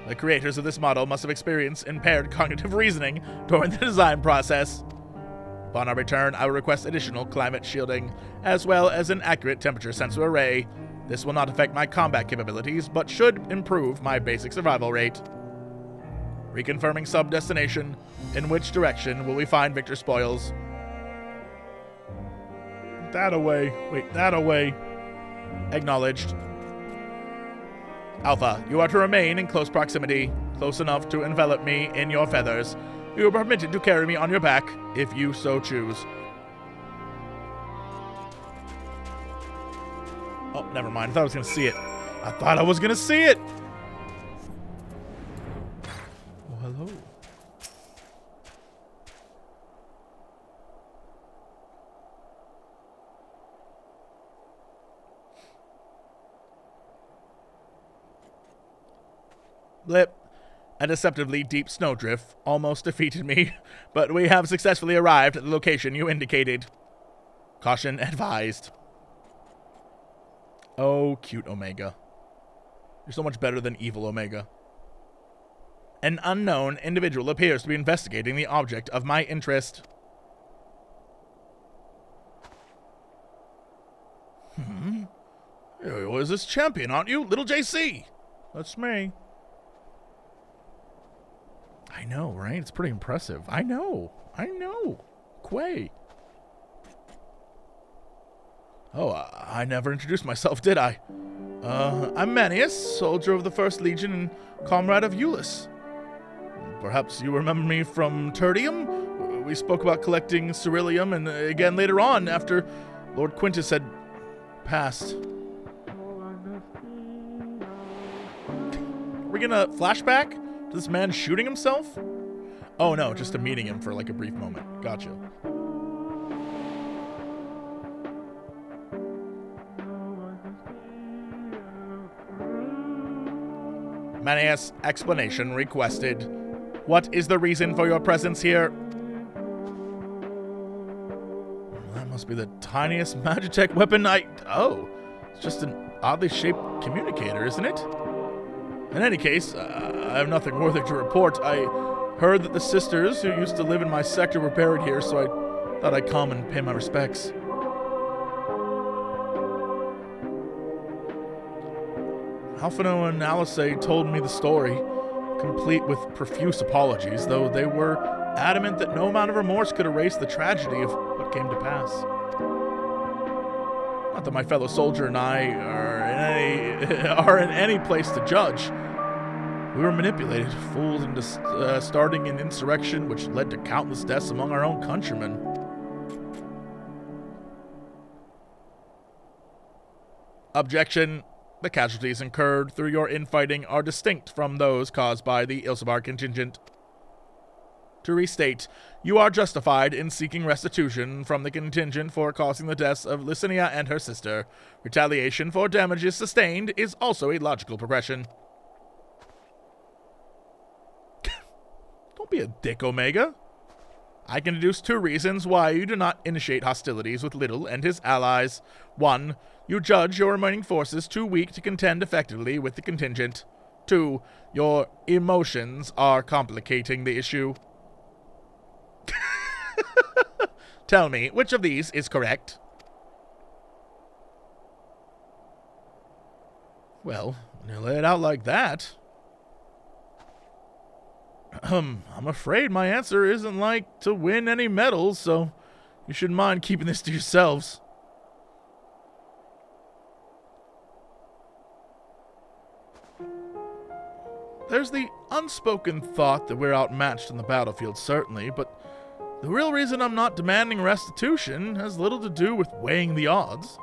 Speaker 2: The creators of this model must have experienced impaired cognitive reasoning during the design process. Upon our return, I will request additional climate shielding, as well as an accurate temperature sensor array. This will not affect my combat capabilities, but should improve my basic survival rate. Reconfirming sub-destination. In which direction will we find Victor Spoils? That away. Wait, that away. Acknowledged. Alpha, you are to remain in close proximity, close enough to envelop me in your feathers. You are permitted to carry me on your back, if you so choose. Oh, never mind. I thought I was going to see it. Oh, hello. Blip. A deceptively deep snowdrift almost defeated me, but we have successfully arrived at the location you indicated.
Speaker 1: Caution advised. Oh, cute Omega. You're so much better than evil Omega. An unknown individual appears to be investigating the object of my interest. Who is this champion, aren't you? Lil JC. That's me. I know, right? It's pretty impressive. I know. Quay. Oh, I never introduced myself, did I? I'm Manius, soldier of the 1st Legion and comrade of Euless. Perhaps you remember me from Tertium? We spoke about collecting Ceruleum, and again later on, after Lord Quintus had passed. We're gonna flashback to this man shooting himself? Oh no, just to meeting him for like a brief moment. Gotcha. Manius, explanation requested. What is the reason for your presence here? That must be the tiniest Magitech weapon Oh, it's just an oddly shaped communicator, isn't it? In any case, I have nothing worthy to report. I heard that the sisters who used to live in my sector were buried here, so I thought I'd come and pay my respects. Alphino and Alice told me the story, complete with profuse apologies, though they were adamant that no amount of remorse could erase the tragedy of what came to pass. Not that my fellow soldier and I are in any place to judge. We were manipulated, fooled into starting an insurrection which led to countless deaths among our own countrymen. Objection. The casualties incurred through your infighting are distinct from those caused by the Ilsabar contingent. To restate, you are justified in seeking restitution from the contingent for causing the deaths of Licinia and her sister. Retaliation for damages sustained is also a logical progression. Don't be a dick, Omega. I can deduce 2 reasons why you do not initiate hostilities with Little and his allies. 1. You judge your remaining forces too weak to contend effectively with the contingent. 2. Your emotions are complicating the issue. Tell me, which of these is correct? Well, when you lay it out like that... I'm afraid my answer isn't like to win any medals, so you shouldn't mind keeping this to yourselves. There's the unspoken thought that we're outmatched on the battlefield, certainly, but the real reason I'm not demanding restitution has little to do with weighing the odds.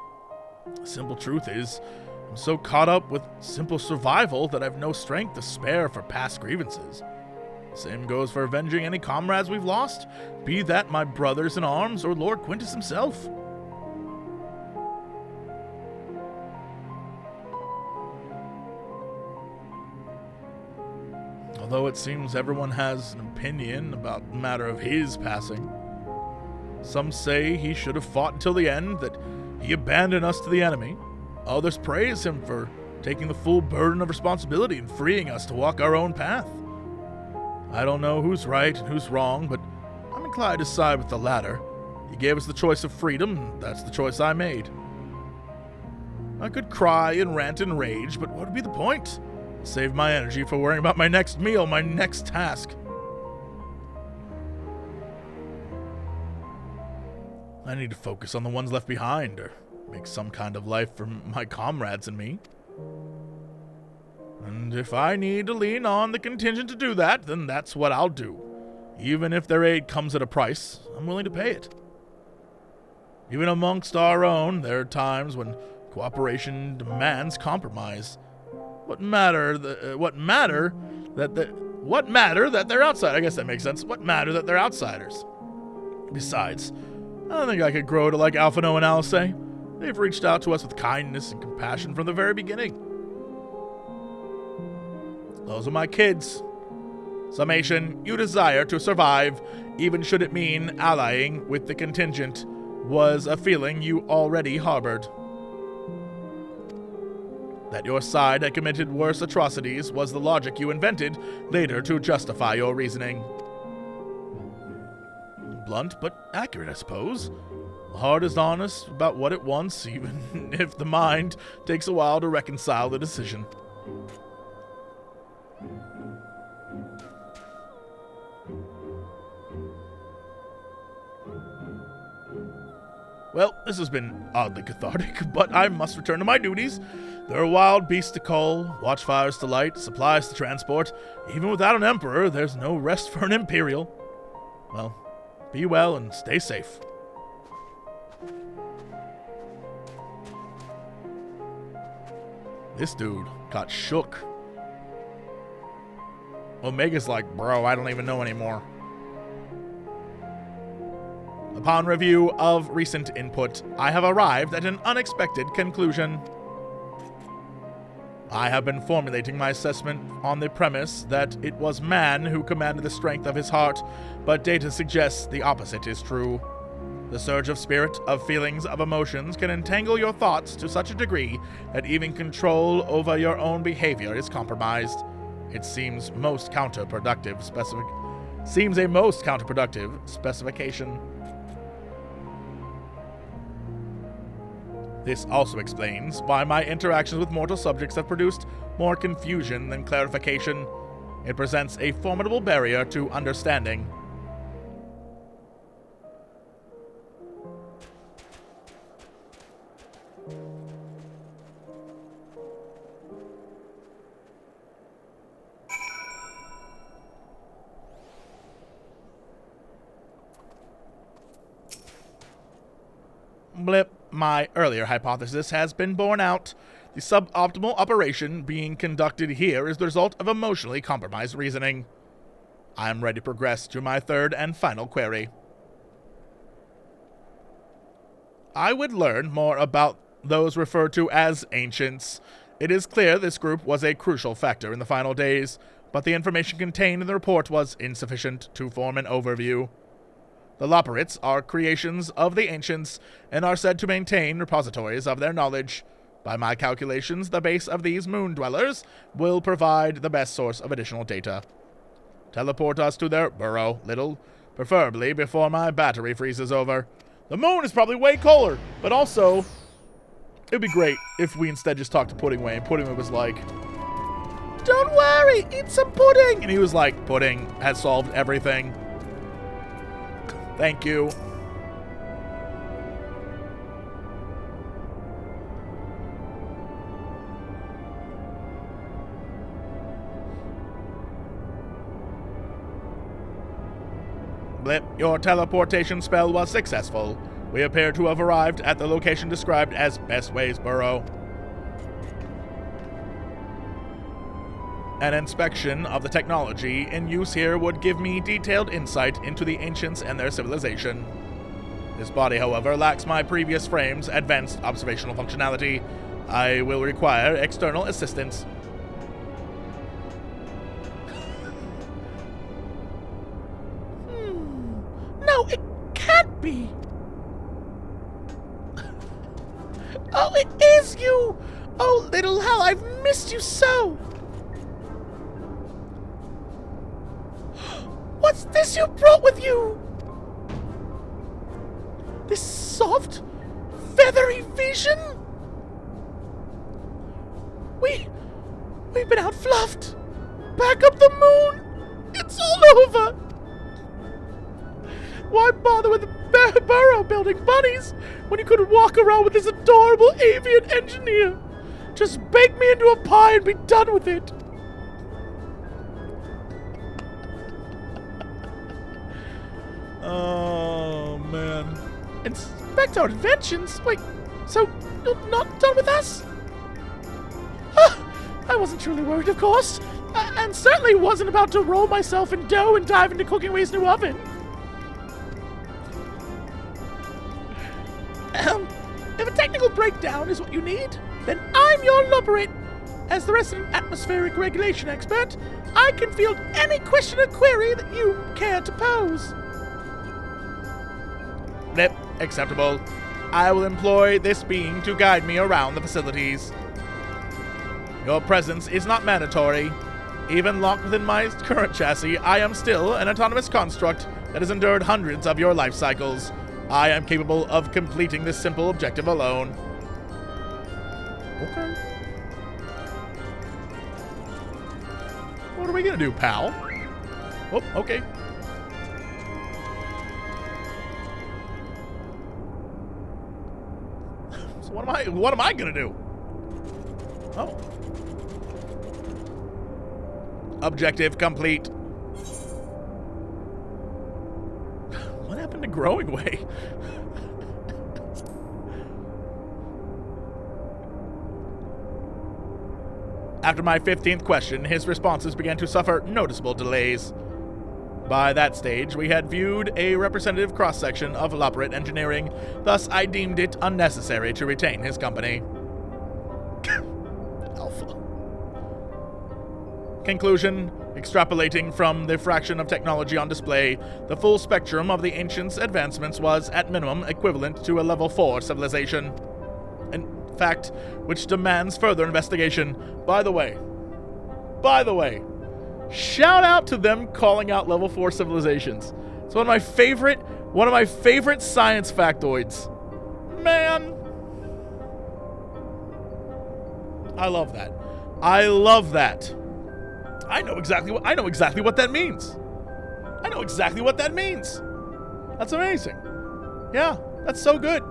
Speaker 1: The simple truth is, I'm so caught up with simple survival that I've no strength to spare for past grievances. The same goes for avenging any comrades we've lost, be that my brothers in arms or Lord Quintus himself. Although it seems everyone has an opinion about the matter of his passing. Some say he should have fought until the end, that he abandoned us to the enemy. Others praise him for taking the full burden of responsibility and freeing us to walk our own path. I don't know who's right and who's wrong, but I'm inclined to side with the latter. He gave us the choice of freedom, and that's the choice I made. I could cry and rant and rage, but what would be the point? Save my energy for worrying about my next meal, my next task. I need to focus on the ones left behind, or make some kind of life for my comrades and me. And if I need to lean on the contingent to do that, then that's what I'll do. Even if their aid comes at a price, I'm willing to pay it. Even amongst our own, there are times when cooperation demands compromise. What matter that they're outside? I guess that makes sense. What matter that they're outsiders? Besides, I don't think I could grow to like Alphino and Alice. They've reached out to us with kindness and compassion from the very beginning. Those are my kids. Summation, you desire to survive, even should it mean allying with the contingent. was a feeling you already harbored. That your side had committed worse atrocities was the logic you invented later to justify your reasoning. Blunt, but accurate, I suppose. The heart is honest about what it wants, even if the mind takes a while to reconcile the decision. Well, this has been oddly cathartic, but I must return to my duties. There are wild beasts to cull, watchfires to light, supplies to transport. Even without an emperor, there's no rest for an imperial. Well, be well and stay safe. This dude got shook. Omega's like, bro, I don't even know anymore. Upon review of recent input, I have arrived at an unexpected conclusion. I have been formulating my assessment on the premise that it was man who commanded the strength of his heart, but data suggests the opposite is true. The surge of spirit, of feelings, of emotions can entangle your thoughts to such a degree that even control over your own behavior is compromised. It seems a most counterproductive specification. This also explains why my interactions with mortal subjects have produced more confusion than clarification. It presents a formidable barrier to understanding. Blip. My earlier hypothesis has been borne out. The suboptimal operation being conducted here is the result of emotionally compromised reasoning. I am ready to progress to my third and final query. I would learn more about those referred to as ancients. It is clear this group was a crucial factor in the final days, but the information contained in the report was insufficient to form an overview. The Loporrits are creations of the ancients and are said to maintain repositories of their knowledge. By my calculations, the base of these moon dwellers will provide the best source of additional data. Teleport us to their burrow, Little, preferably before my battery freezes over. The moon is probably way cooler, but also, it'd be great if we instead just talked to Puddingway, and Puddingway was like, "Don't worry, eat some pudding!" And he was like, "Pudding has solved everything. Thank you." Blip, your teleportation spell was successful. We appear to have arrived at the location described as Bestway's Burrow. An inspection of the technology in use here would give me detailed insight into the ancients and their civilization. This body, however, lacks my previous frame's advanced observational functionality. I will require external assistance. No, it can't be! Oh, it is you! Oh, little hell, I've missed you so! What's this you brought with you? This soft, feathery vision? We've been outfluffed. Back up the moon. It's all over. Why bother with burrow building bunnies when you could walk around with this adorable avian engineer? Just bake me into a pie and be done with it. Oh, man. Inspect our inventions? Wait, so you're not done with us? I wasn't truly worried, of course. And certainly wasn't about to roll myself in dough and dive into Cooking Way's new oven. If a technical breakdown is what you need, then I'm your Loporrit. As the resident atmospheric regulation expert, I can field any question or query that you care to pose. Blip, Acceptable. I will employ this being to guide me around the facilities. Your presence is not mandatory. Even locked within my current chassis, I am still an autonomous construct that has endured hundreds of your life cycles. I am capable of completing this simple objective alone. Okay. What are we gonna do, pal? Oh, okay. So what am I gonna do? Oh. Objective complete. What happened to growing way? After my 15th question, his responses began to suffer noticeable delays. By that stage, we had viewed a representative cross-section of elaborate engineering, thus I deemed it unnecessary to retain his company. Alpha. Conclusion. Extrapolating from the fraction of technology on display, the full spectrum of the Ancients' advancements was, at minimum, equivalent to a level 4 civilization. In fact, which demands further investigation. By the way, shout out to them calling out level 4 civilizations. It's one of my favorite science factoids. Man. I love that. I love that. I know exactly what that means. I know exactly what that means. That's amazing. Yeah, that's so good.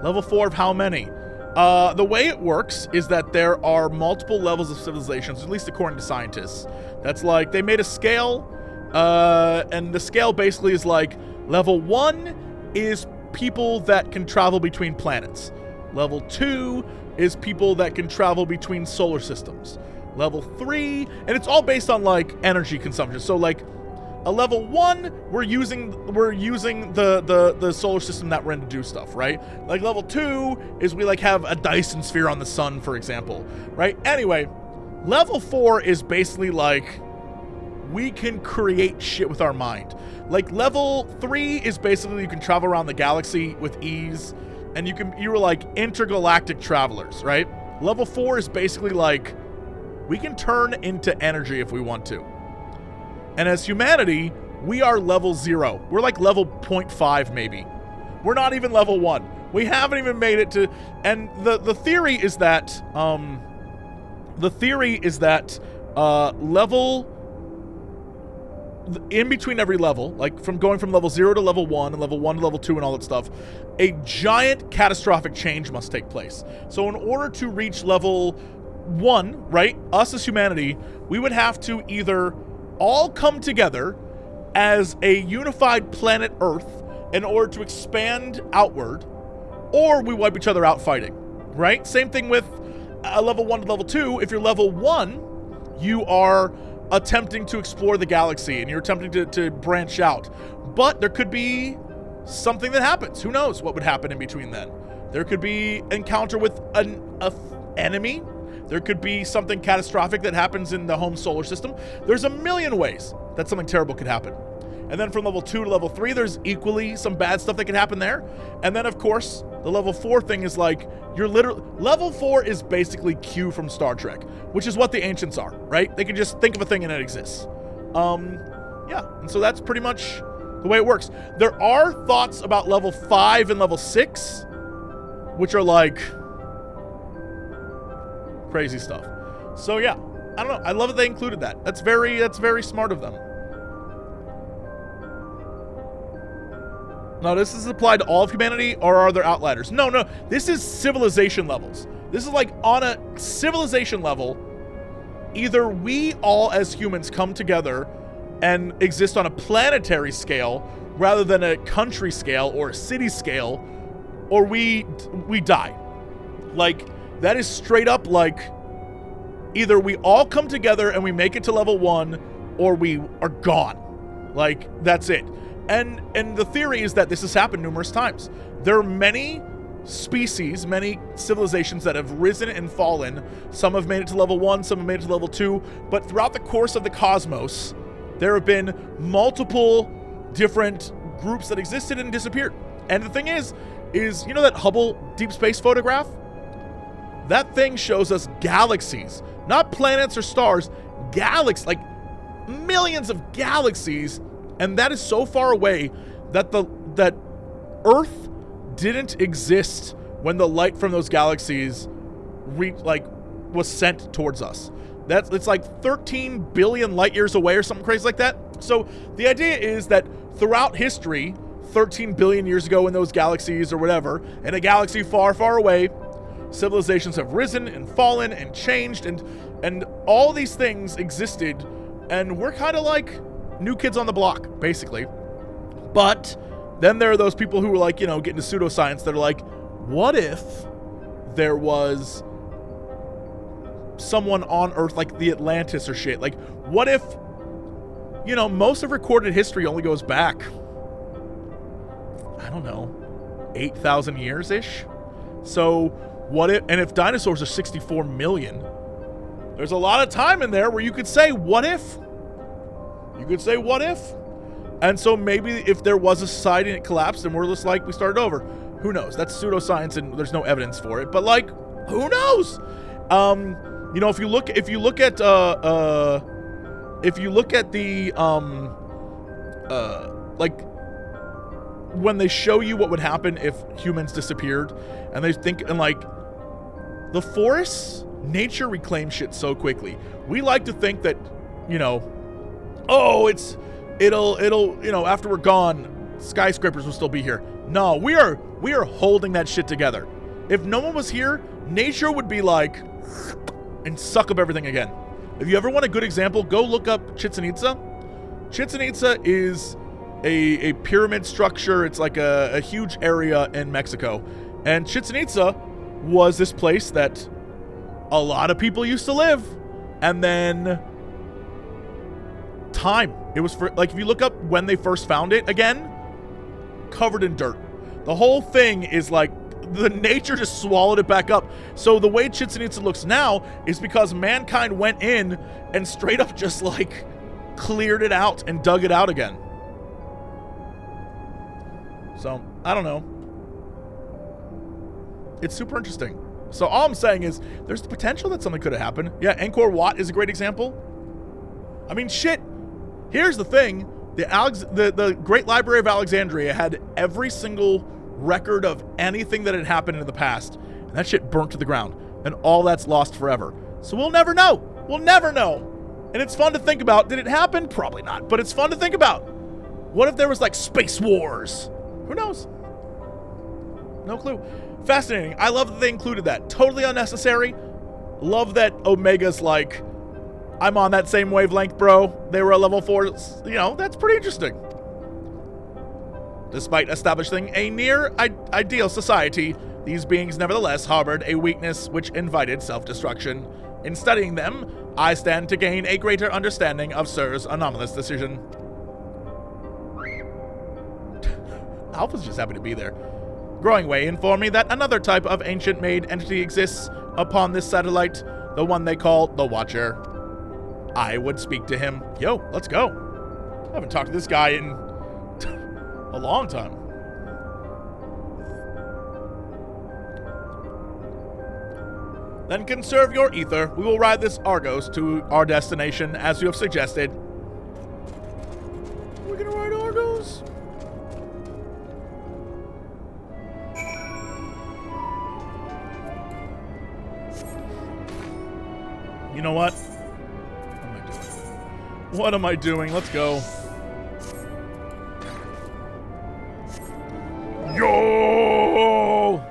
Speaker 1: Level 4 of how many? The way it works is that there are multiple levels of civilizations, at least according to scientists. That's like, they made a scale, and the scale basically is like, level 1 is people that can travel between planets. Level 2 is people that can travel between solar systems. Level 3, and it's all based on like energy consumption. So like a level 1, we're using the solar system that we're in to do stuff, right? Like level 2 is we like have a Dyson sphere on the sun, for example, right? Anyway, level 4 is basically like we can create shit with our mind. Like level 3 is basically you can travel around the galaxy with ease. And you were like intergalactic travelers, right? Level 4 is basically like, we can turn into energy if we want to. And as humanity, we are level 0. We're like level 0.5 maybe. We're not even level 1. We haven't even made it to, and the theory is that, level, in between every level, like from going from level 0 to level 1 and level 1 to level 2 and all that stuff, a giant catastrophic change must take place. So in order to reach level 1, right, us as humanity, we would have to either all come together as a unified planet Earth in order to expand outward, or we wipe each other out fighting, right? Same thing with level 1 to level 2. If you're level 1, you are attempting to explore the galaxy and you're attempting to branch out. But there could be something that happens. Who knows what would happen in between then? There could be encounter with an enemy. There could be something catastrophic that happens in the home solar system. There's a million ways that something terrible could happen. And then from level 2 to level 3, there's equally some bad stuff that can happen there. And then, of course, the level 4 thing is like, you're literally... Level 4 is basically Q from Star Trek, which is what the Ancients are, right? They can just think of a thing and it exists. Yeah, and so that's pretty much the way it works. There are thoughts about level 5 and level 6, which are like... crazy stuff. So yeah, I don't know. I love that they included that. That's very smart of them. Now, this is applied to all of humanity, or are there outliers? No, this is civilization levels. This is like on a civilization level, either we all as humans come together and exist on a planetary scale rather than a country scale or a city scale, or we die. Like, that is straight up like, either we all come together and we make it to level 1, or we are gone. Like, that's it. And the theory is that this has happened numerous times. There are many species, many civilizations that have risen and fallen. Some have made it to level 1, some have made it to level 2. But throughout the course of the cosmos, there have been multiple different groups that existed and disappeared. And the thing is you know that Hubble deep space photograph? That thing shows us galaxies, not planets or stars, galaxies, like millions of galaxies, and that is so far away that that Earth didn't exist when the light from those galaxies was sent towards us. It's like 13 billion light years away or something crazy like that. So the idea is that throughout history, 13 billion years ago in those galaxies or whatever, in a galaxy far, far away, civilizations have risen and fallen and changed, and all these things existed, and we're kind of like new kids on the block, basically. But then there are those people who are like, you know, getting into pseudoscience that are like, what if there was someone on Earth like the Atlantis or shit? Like, what if, you know, most of recorded history only goes back, I don't know, 8,000 years-ish? So what if, and if dinosaurs are 64 million, there's a lot of time in there where you could say, what if? You could say, what if? And so maybe if there was a society and it collapsed and we're just like, we started over. Who knows? That's pseudoscience and there's no evidence for it. But like, who knows? You know, if you look at the like when they show you what would happen if humans disappeared, and they think, and like the forests, nature reclaims shit so quickly. We like to think that, you know, oh, it'll, you know, after we're gone, skyscrapers will still be here. No, we are holding that shit together. If no one was here, nature would be like, and suck up everything again. If you ever want a good example, go look up Chichen Itza. Chichen Itza is a pyramid structure. It's like a huge area in Mexico. And Chichen Itza was this place that a lot of people used to live. And then time. It was for, like, if you look up when they first found it again, covered in dirt. The whole thing is like, the nature just swallowed it back up. So the way Chichen Itza looks now is because mankind went in and straight up just like cleared it out and dug it out again. So, I don't know. It's super interesting. So all I'm saying is there's the potential that something could have happened. Yeah, Angkor Wat is a great example. I mean, shit. Here's the thing. The Great Library of Alexandria had every single record of anything that had happened in the past, and that shit burnt to the ground, and all that's lost forever. So we'll never know. We'll never know. And it's fun to think about. Did it happen? Probably not, but it's fun to think about. What if there was like space wars? Who knows? No clue. Fascinating. I love that they included that. Totally unnecessary. Love that Omega's like, I'm on that same wavelength, bro. They were a level 4. You know, that's pretty interesting. Despite establishing a near ideal society, these beings nevertheless harbored a weakness which invited self-destruction. In studying them, I stand to gain a greater understanding of Sir's anomalous decision. Alpha's just happy to be there. Growing Way informed me that another type of ancient-made entity exists upon this satellite, the one they call the Watcher. I would speak to him. Yo, let's go. I haven't talked to this guy in a long time. Then conserve your ether. We will ride this Argos to our destination, as you have suggested. We're gonna ride Argos? You know what? What am I doing? Let's go. Yo!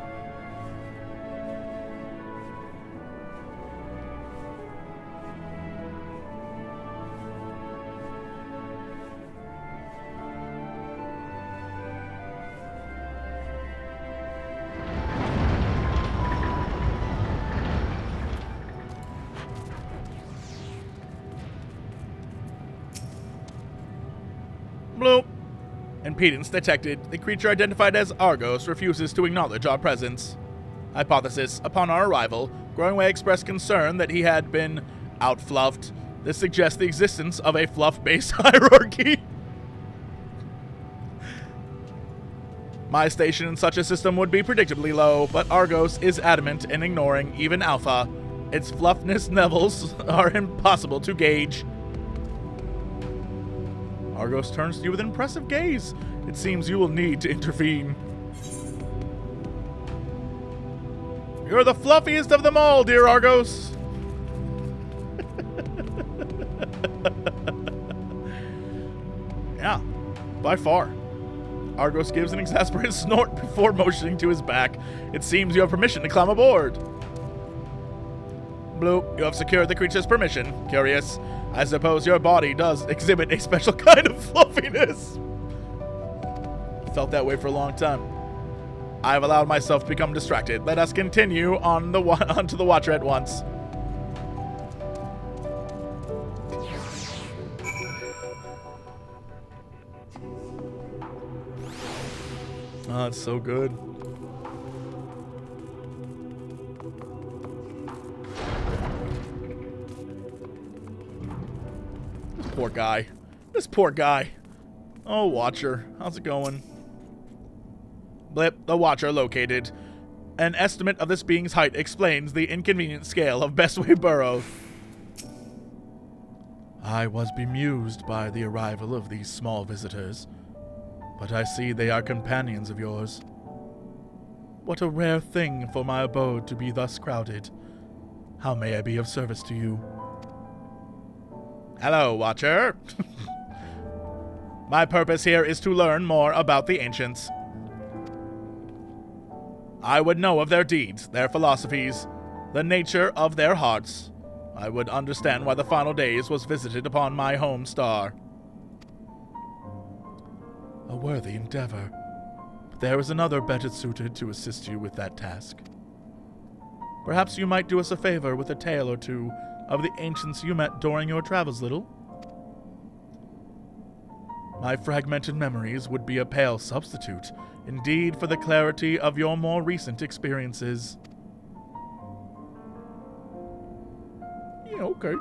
Speaker 1: Bloop. Impedance detected. The creature identified as Argos refuses to acknowledge our presence. Hypothesis. Upon our arrival, Growing Way expressed concern that he had been outfluffed. This suggests the existence of a fluff-based hierarchy. My station in such a system would be predictably low, but Argos is adamant in ignoring even Alpha. Its fluffness levels are impossible to gauge. Argos turns to you with an impressive gaze. It seems you will need to intervene. You're the fluffiest of them all, dear Argos. Yeah, by far. Argos gives an exasperated snort before motioning to his back. It seems you have permission to climb aboard. Blue, you have secured the creature's permission. Curious. I suppose your body does exhibit a special kind of fluffiness. Felt that way for a long time. I've allowed myself to become distracted. Let us continue on onto the Watcher at once. Oh, it's so good. This poor guy. This poor guy. Oh, Watcher. How's it going? Blip, the Watcher located. An estimate of this being's height explains the inconvenient scale of Bestway Burrow. I was bemused by the arrival of these small visitors, but I see they are companions of yours. What a rare thing for my abode to be thus crowded. How may I be of service to you? Hello, Watcher. My purpose here is to learn more about the Ancients. I would know of their deeds, their philosophies, the nature of their hearts. I would understand why the final days was visited upon my home star. A worthy endeavor, but there is another better suited to assist you with that task. Perhaps you might do us a favor with a tale or two of the ancients you met during your travels, Little. My fragmented memories would be a pale substitute, indeed, for the clarity of your more recent experiences. Yeah, okay.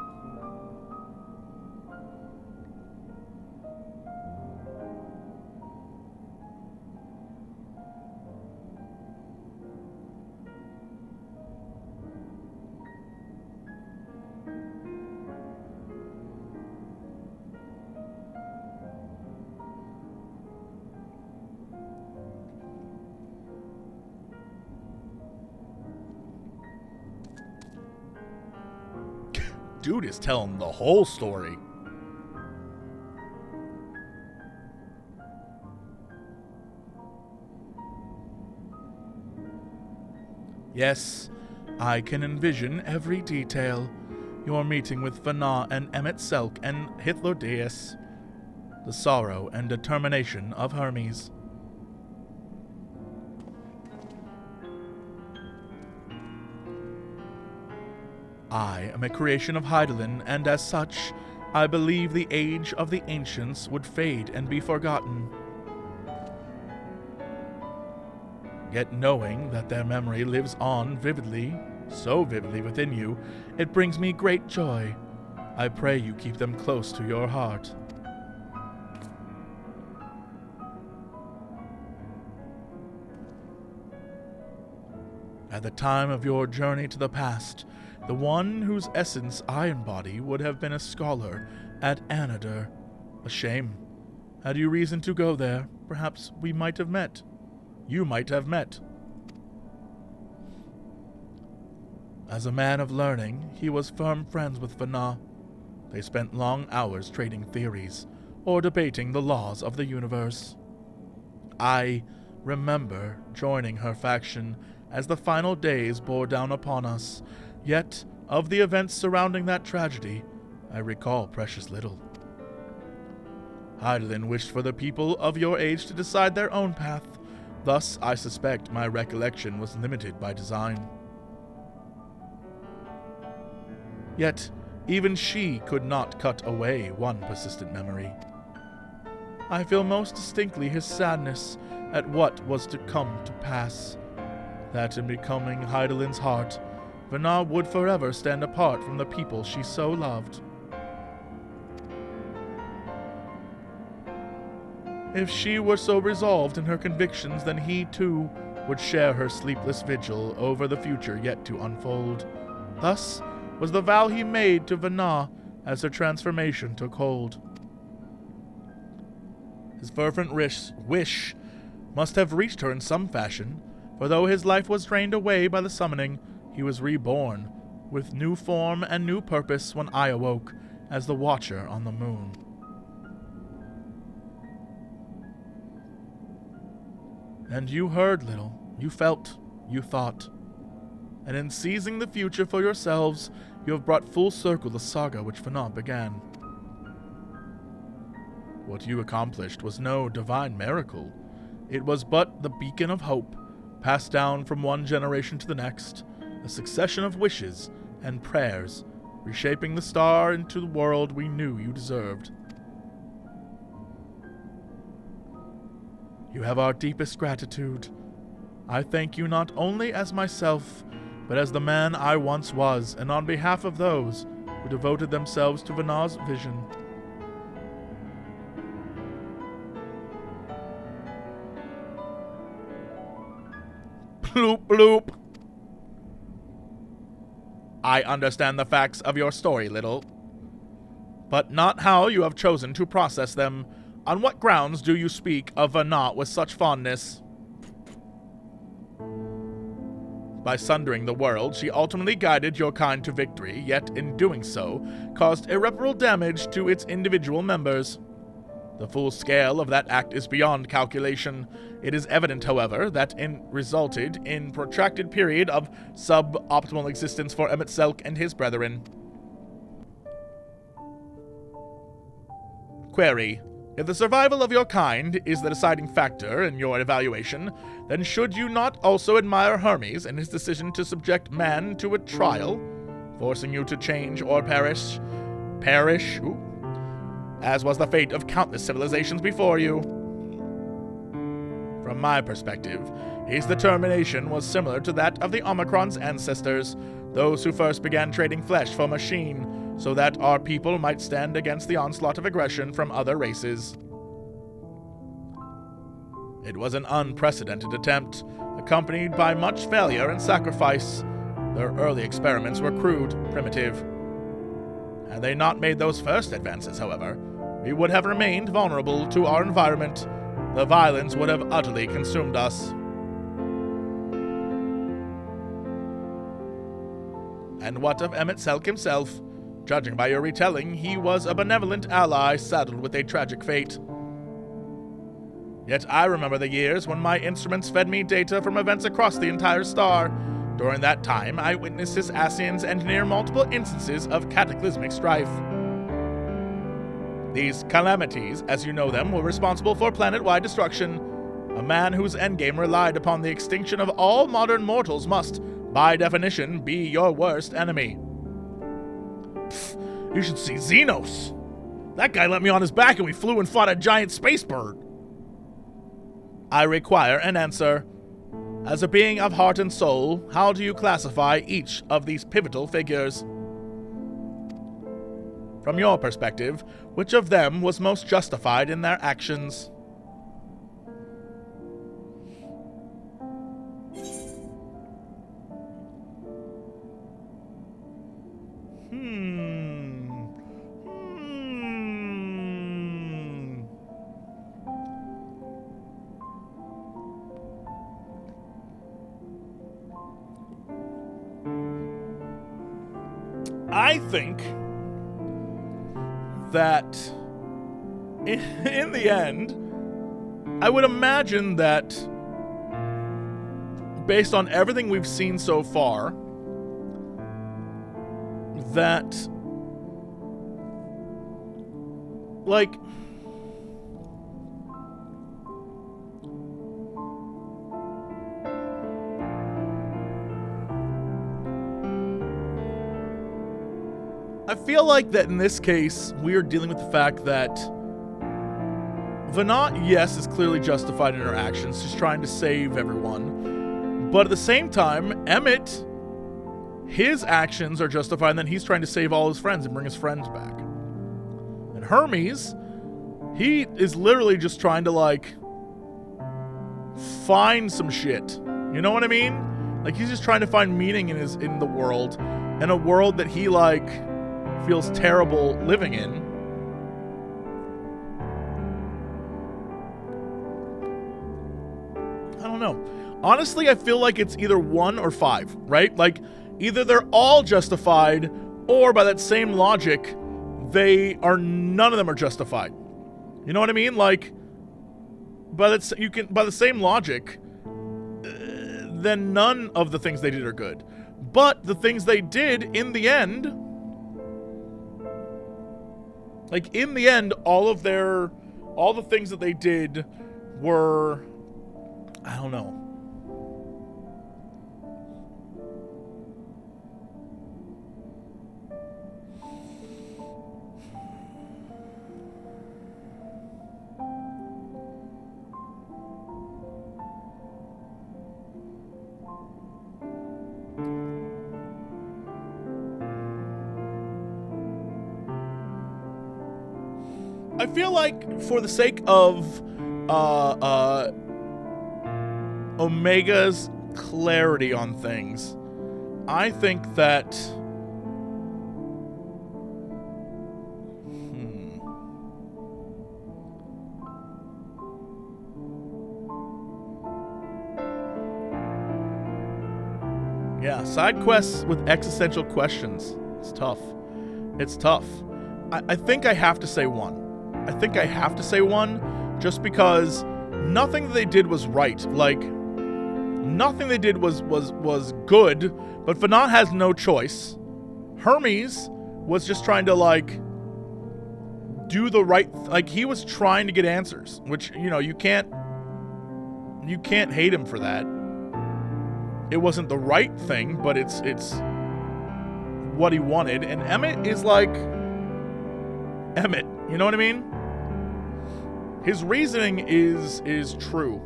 Speaker 1: Dude is telling the whole story. Yes, I can envision every detail. Your meeting with Thavnair and Emmet Selk and Hithlordeus. The sorrow and determination of Hermes. I am a creation of Hydaelyn, and as such, I believe the age of the ancients would fade and be forgotten. Yet knowing that their memory lives on vividly, so vividly within you, it brings me great joy. I pray you keep them close to your heart. At the time of your journey to the past, the one whose essence I embody would have been a scholar at Anadar. A shame. Had you reason to go there, perhaps we might have met. You might have met. As a man of learning, he was firm friends with Thavnair. They spent long hours trading theories, or debating the laws of the universe. I remember joining her faction as the final days bore down upon us. Yet, of the events surrounding that tragedy, I recall precious little. Hydaelyn wished for the people of your age to decide their own path. Thus, I suspect my recollection was limited by design. Yet, even she could not cut away one persistent memory. I feel most distinctly his sadness at what was to come to pass. That in becoming Hydaelyn's heart, Thavnair would forever stand apart from the people she so loved. If she were so resolved in her convictions, then he, too, would share her sleepless vigil over the future yet to unfold. Thus was the vow he made to Viera as her transformation took hold. His fervent wish must have reached her in some fashion, for though his life was drained away by the summoning, he was reborn, with new form and new purpose when I awoke, as the Watcher on the moon. And you heard little, you felt, you thought. And in seizing the future for yourselves, you have brought full circle the saga which Viera began. What you accomplished was no divine miracle. It was but the beacon of hope, passed down from one generation to the next, a succession of wishes and prayers, reshaping the star into the world we knew you deserved. You have our deepest gratitude. I thank you not only as myself, but as the man I once was, and on behalf of those who devoted themselves to Viera's vision. Bloop bloop. I understand the facts of your story, little, but not how you have chosen to process them. On what grounds do you speak of Viera with such fondness? By sundering the world, she ultimately guided your kind to victory, yet in doing so, caused irreparable damage to its individual members. The full scale of that act is beyond calculation. It is evident, however, that it resulted in protracted period of suboptimal existence for Emet-Selch and his brethren. Query. If the survival of your kind is the deciding factor in your evaluation, then should you not also admire Hermes and his decision to subject man to a trial, forcing you to change or perish, as was the fate of countless civilizations before you? From my perspective, his determination was similar to that of the Omicron's ancestors, those who first began trading flesh for machine, so that our people might stand against the onslaught of aggression from other races. It was an unprecedented attempt, accompanied by much failure and sacrifice. Their early experiments were crude, primitive. Had they not made those first advances, however, we would have remained vulnerable to our environment. The violence would have utterly consumed us. And what of Emet-Selch himself? Judging by your retelling, he was a benevolent ally saddled with a tragic fate. Yet I remember the years when my instruments fed me data from events across the entire star. During that time, I witnessed his Scions engineer multiple instances of cataclysmic strife. These calamities, as you know them, were responsible for planet-wide destruction. A man whose endgame relied upon the extinction of all modern mortals must, by definition, be your worst enemy.
Speaker 2: Pfft, you should see Xenos. That guy let me on his back and we flew and fought a giant space bird.
Speaker 1: I require an answer. As a being of heart and soul, how do you classify each of these pivotal figures? From your perspective, which of them was most justified in their actions? I think that in the end, I would imagine that based on everything we've seen so far, that like I feel like that in this case, we are dealing with the fact that Viera, yes, is clearly justified in her actions. She's trying to save everyone. But at the same time, Emmet, his actions are justified, and then he's trying to save all his friends and bring his friends back. And Hermes, He is literally just trying to, like, find some shit. You know what I mean? Like, he's just trying to find meaning in the world, in a world that he, like, feels terrible living in. I don't know. Honestly, I feel like it's either 1 or 5, right? Like, either they're all justified, or by that same logic, none of them are justified. You know what I mean? Like, by the same logic, then none of the things they did are good. But the things they did, in the end, like, in the end, all the things that they did were, I don't know. I feel like, for the sake of Omega's clarity on things, I think that yeah, side quests with existential questions. It's tough. It's tough. I think I have to say 1. I think I have to say 1, just because nothing they did was right. Like, nothing they did was good, but Fanat has no choice. Hermes was just trying to, like, do the right, like, he was trying to get answers, which, you know, you can't hate him for that. It wasn't the right thing, but it's what he wanted. And Emmett is like Emmett, you know what I mean? His reasoning is true.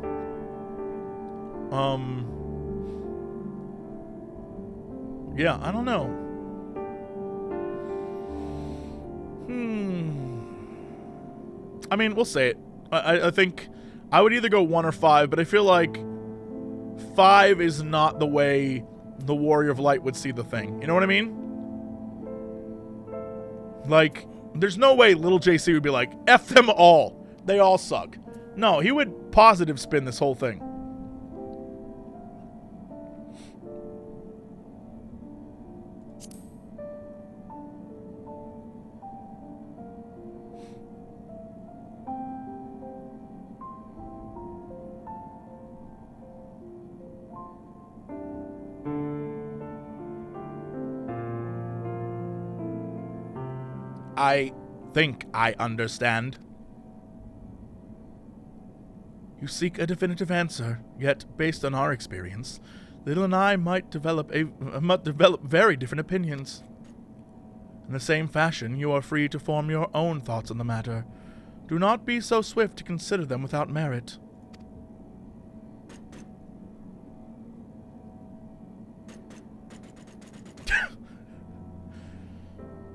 Speaker 1: Yeah, I don't know. I mean, we'll say it. I think I would either go 1 or 5, but I feel like 5 is not the way the Warrior of Light would see the thing. You know what I mean? Like, there's no way Lil JC would be like, F them all. They all suck. No, he would positive spin this whole thing. I think I understand. You seek a definitive answer, yet, based on our experience, Lil and I might develop very different opinions. In the same fashion, you are free to form your own thoughts on the matter. Do not be so swift to consider them without merit.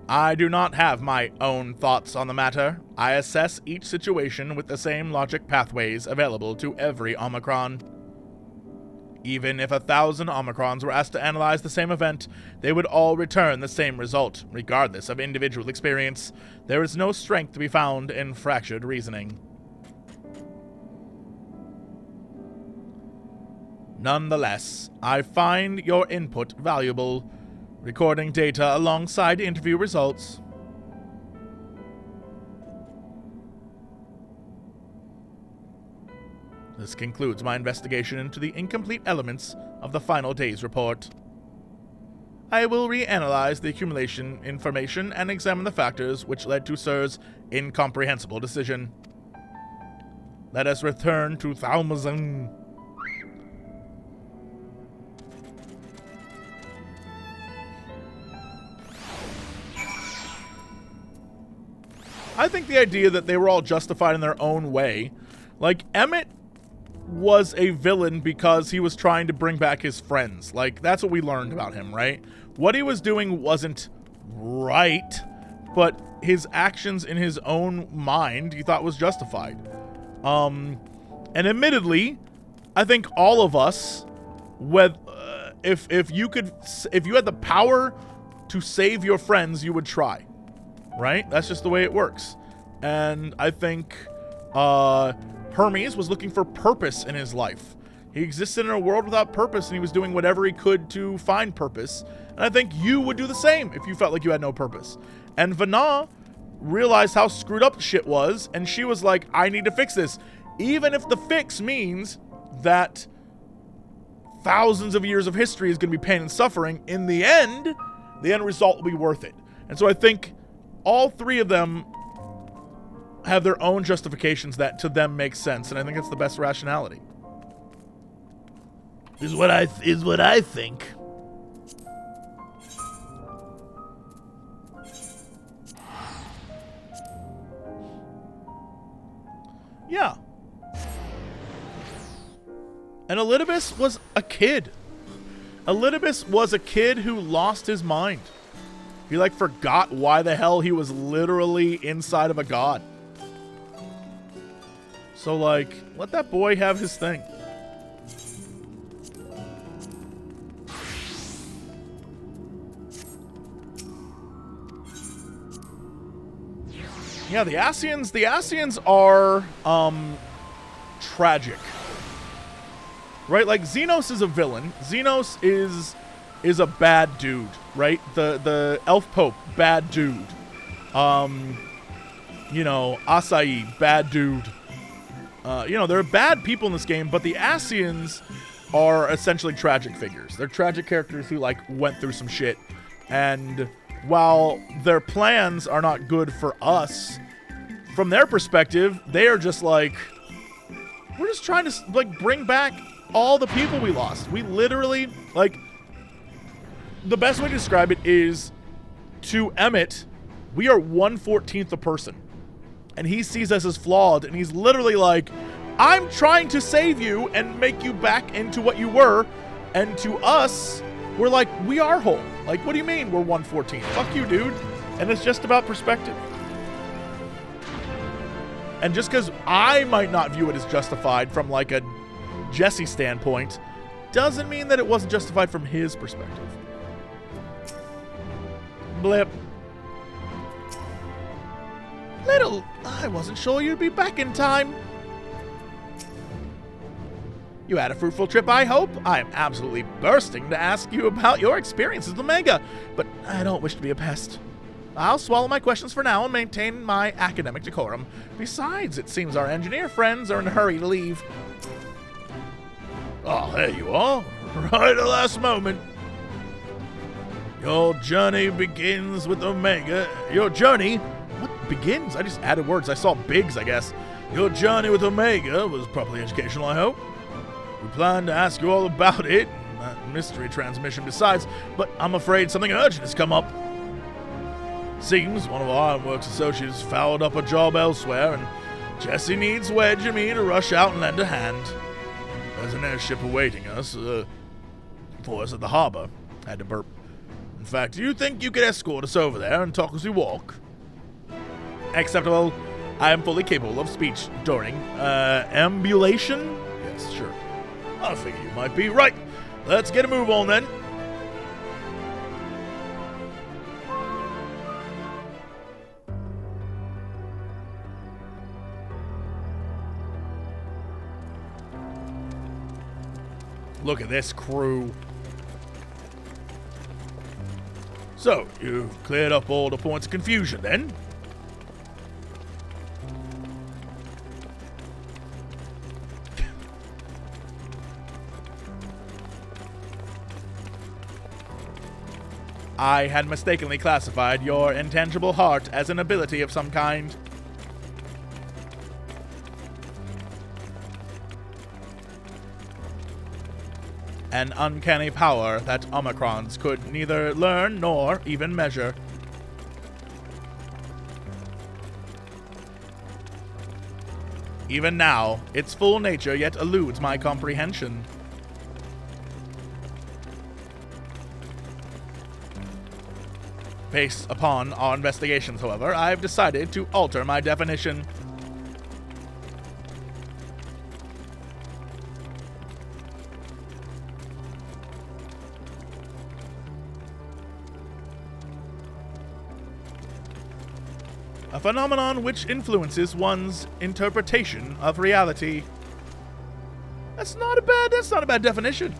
Speaker 1: I do not have my own thoughts on the matter. I assess each situation with the same logic pathways available to every Omicron. Even if 1,000 Omicrons were asked to analyze the same event, they would all return the same result, regardless of individual experience. There is no strength to be found in fractured reasoning. Nonetheless, I find your input valuable. Recording data alongside interview results. This concludes my investigation into the incomplete elements of the final day's report. I will reanalyze the accumulation information and examine the factors which led to Sir's incomprehensible decision. Let us return to Thavnair. I think the idea that they were all justified in their own way, like, Emmett was a villain because he was trying to bring back his friends. Like, that's what we learned about him, right? What he was doing wasn't right, but his actions in his own mind he thought was justified. And admittedly, I think all of us, if you had the power to save your friends, you would try, right? That's just the way it works. And I think Hermes was looking for purpose in his life. He existed in a world without purpose, and he was doing whatever he could to find purpose. And I think you would do the same if you felt like you had no purpose. And Vanna realized how screwed up shit was, and she was like, I need to fix this. Even if the fix means that thousands of years of history is going to be pain and suffering, in the end result will be worth it. And so I think all three of them have their own justifications that to them make sense, and I think that's the best rationality.
Speaker 2: Is what I think.
Speaker 1: Yeah. And Elidibus was a kid. Elidibus was a kid who lost his mind. He like forgot why the hell he was literally inside of a god. So like, let that boy have his thing. Yeah, the Ascians are tragic. Right? Like Xenos is a villain. Xenos is a bad dude, right? The elf pope, bad dude. You know, Acai, bad dude. You know, there are bad people in this game, but the Ascians are essentially tragic figures. They're tragic characters who like went through some shit, and while their plans are not good for us, from their perspective, they are just like, we're just trying to like bring back all the people we lost. We literally, like, the best way to describe it is, to Emmett, we are 1/14th a person. And he sees us as flawed, and he's literally like, I'm trying to save you and make you back into what you were. And to us, we're like, we are whole. Like, what do you mean we're 1/14th? Fuck you, dude. And it's just about perspective. And just because I might not view it as justified from like a Jesse standpoint, doesn't mean that it wasn't justified from his perspective. Blip. Little, I wasn't sure you'd be back in time. You had a fruitful trip, I hope. I am absolutely bursting to ask you about your experiences with Omega, but I don't wish to be a pest. I'll swallow my questions for now and maintain my academic decorum. Besides, it seems our engineer friends are in a hurry to leave.
Speaker 2: Oh, there you are. Right at the last moment. Your journey begins with Omega. Your journey?
Speaker 1: What begins? I just added words. I saw bigs, I guess.
Speaker 2: Your journey with Omega was properly educational, I hope. We planned to ask you all about it, and that mystery transmission besides, but I'm afraid something urgent has come up. Seems one of our Ironworks associates fouled up a job elsewhere, and Jesse needs Wedge and me to rush out and lend a hand. There's an airship awaiting us, for us at the harbor. Had to burp. In fact, do you think you could escort us over there and talk as we walk?
Speaker 1: Acceptable. I am fully capable of speech during, ambulation?
Speaker 2: Yes, sure. I figure you might be. Right. Let's get a move on then.
Speaker 1: Look at this crew.
Speaker 2: So, you've cleared up all the points of confusion then?
Speaker 1: I had mistakenly classified your intangible heart as an ability of some kind. An uncanny power that Omicrons could neither learn nor even measure. Even now, its full nature yet eludes my comprehension. Based upon our investigations, however, I've decided to alter my definition. A phenomenon which influences one's interpretation of reality. That's not a bad definition.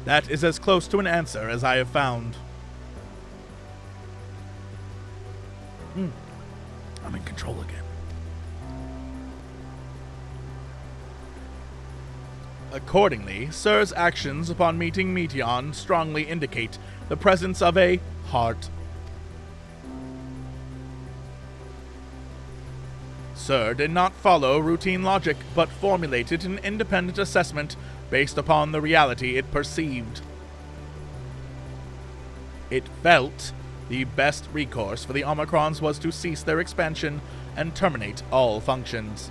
Speaker 1: That is as close to an answer as I have found. I'm in control again. Accordingly, Sir's actions upon meeting Meteon strongly indicate the presence of a heart. Sir did not follow routine logic, but formulated an independent assessment based upon the reality it perceived. It felt the best recourse for the Omicrons was to cease their expansion and terminate all functions.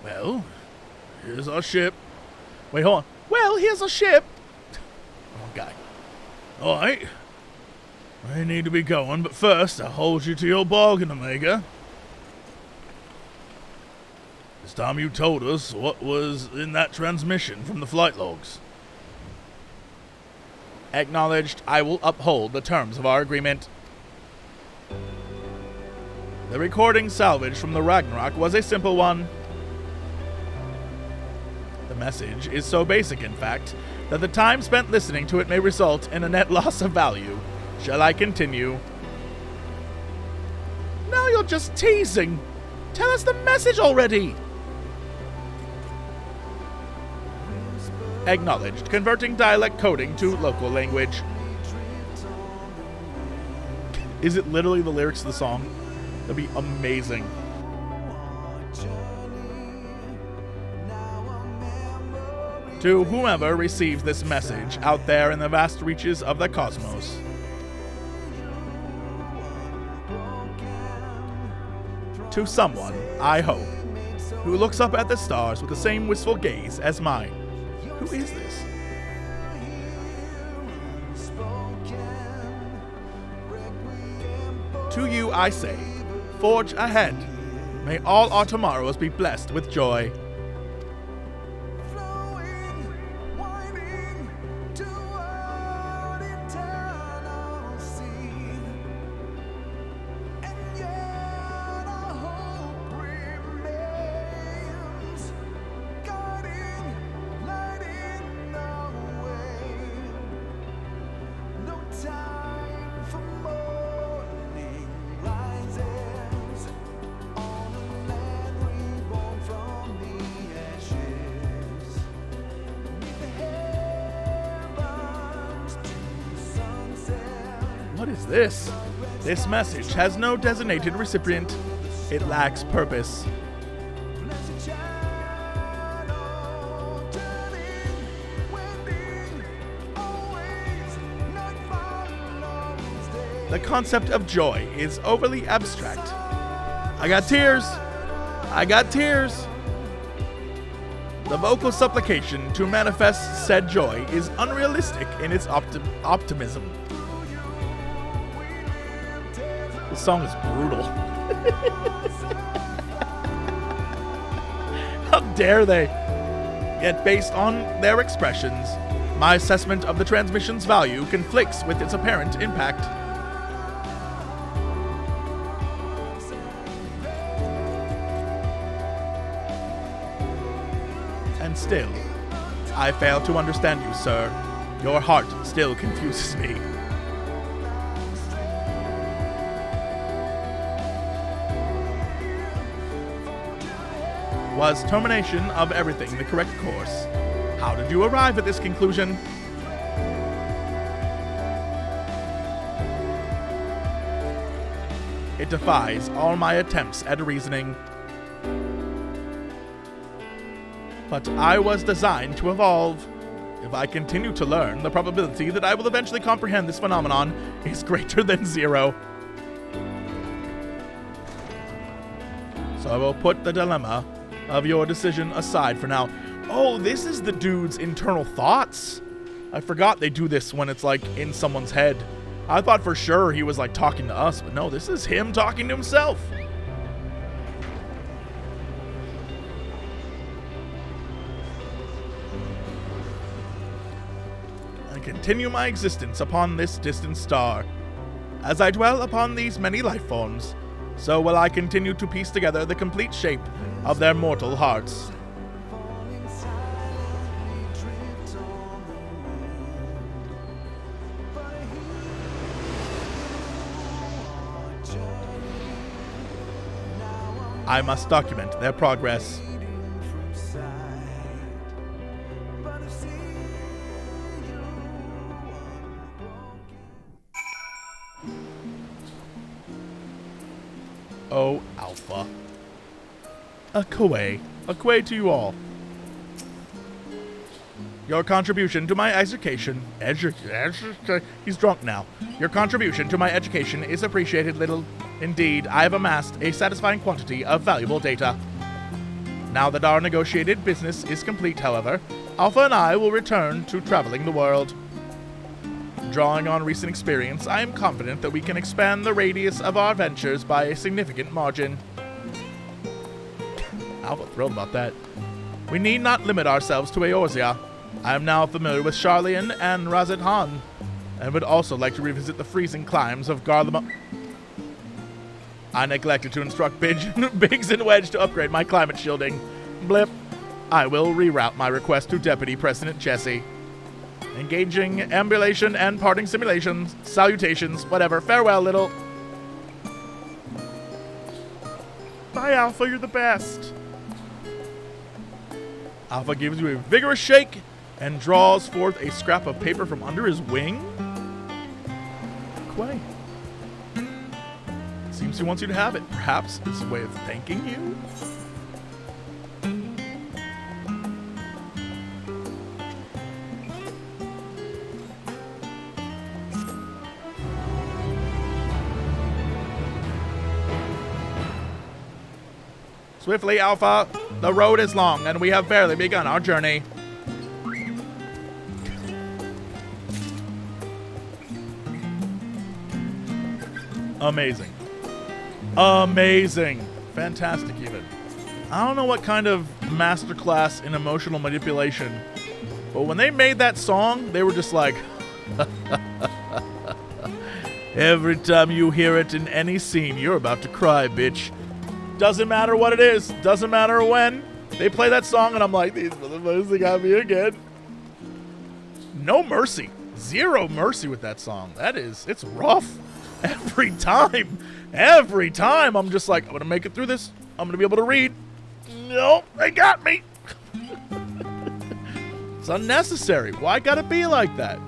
Speaker 1: Well, here's our ship. Wait, hold on. Well, here's our ship. Wrong guy.
Speaker 2: Alright. I need to be going, but first I'll hold you to your bargain, Omega. This time you told us what was in that transmission from the flight logs.
Speaker 1: Acknowledged. I will uphold the terms of our agreement. The recording salvaged from the Ragnarok was a simple one. The message is so basic, in fact, that the time spent listening to it may result in a net loss of value. Shall I continue? Now you're just teasing. Tell us the message already. Acknowledged. Converting dialect coding to local language. Is it literally the lyrics of the song? That'd be amazing. To whomever receives this message out there in the vast reaches of the cosmos. To someone, I hope, who looks up at the stars with the same wistful gaze as mine. Who is this? To you I say, forge ahead. May all our tomorrows be blessed with joy. What is this? This message has no designated recipient. It lacks purpose. The concept of joy is overly abstract. I got tears. I got tears. The vocal supplication to manifest said joy is unrealistic in its optimism. This song is brutal. How dare they? Yet based on their expressions, my assessment of the transmission's value conflicts with its apparent impact. And still, I fail to understand you, sir. Your heart still confuses me. Was termination of everything the correct course? How did you arrive at this conclusion? It defies all my attempts at reasoning. But I was designed to evolve. If I continue to learn, the probability that I will eventually comprehend this phenomenon is greater than 0. So I will put the dilemma of your decision aside for now. Oh, this is the dude's internal thoughts. I forgot they do this when it's like in someone's head. I thought for sure he was like talking to us, but no, this is him talking to himself. I continue my existence upon this distant star. As I dwell upon these many life forms, so will I continue to piece together the complete shape of their mortal hearts. I must document their progress. Oh, Alpha. A Kway to you all. Your contribution to my education... He's drunk now. Your contribution to my education is appreciated, little. Indeed, I have amassed a satisfying quantity of valuable data. Now that our negotiated business is complete, however, Alpha and I will return to traveling the world. Drawing on recent experience, I am confident that we can expand the radius of our ventures by a significant margin. Alpha thrilled about that. We need not limit ourselves to Eorzea. I am now familiar with Sharlayan and Radz-at-Han, and would also like to revisit the freezing climes of Garlemald. I neglected to instruct Biggs and Wedge to upgrade my climate shielding. Blip. I will reroute my request to Deputy President Jesse. Engaging ambulation and parting simulations, salutations, whatever. Farewell, little. Bye, Alpha, you're the best. Alpha gives you a vigorous shake and draws forth a scrap of paper from under his wing. Quay. Seems he wants you to have it. Perhaps it's a way of thanking you? Swiftly, Alpha. The road is long, and we have barely begun our journey. Amazing. Amazing. Fantastic, even. I don't know what kind of masterclass in emotional manipulation, but when they made that song, they were just like, every time you hear it in any scene, you're about to cry, bitch. Doesn't matter what it is. Doesn't matter when. They play that song, and I'm like, these motherfuckers, they got me again. No mercy. Zero mercy with that song. It's rough. Every time. Every time. I'm just like, I'm going to make it through this. I'm going to be able to read. Nope, they got me. It's unnecessary. Why gotta be like that?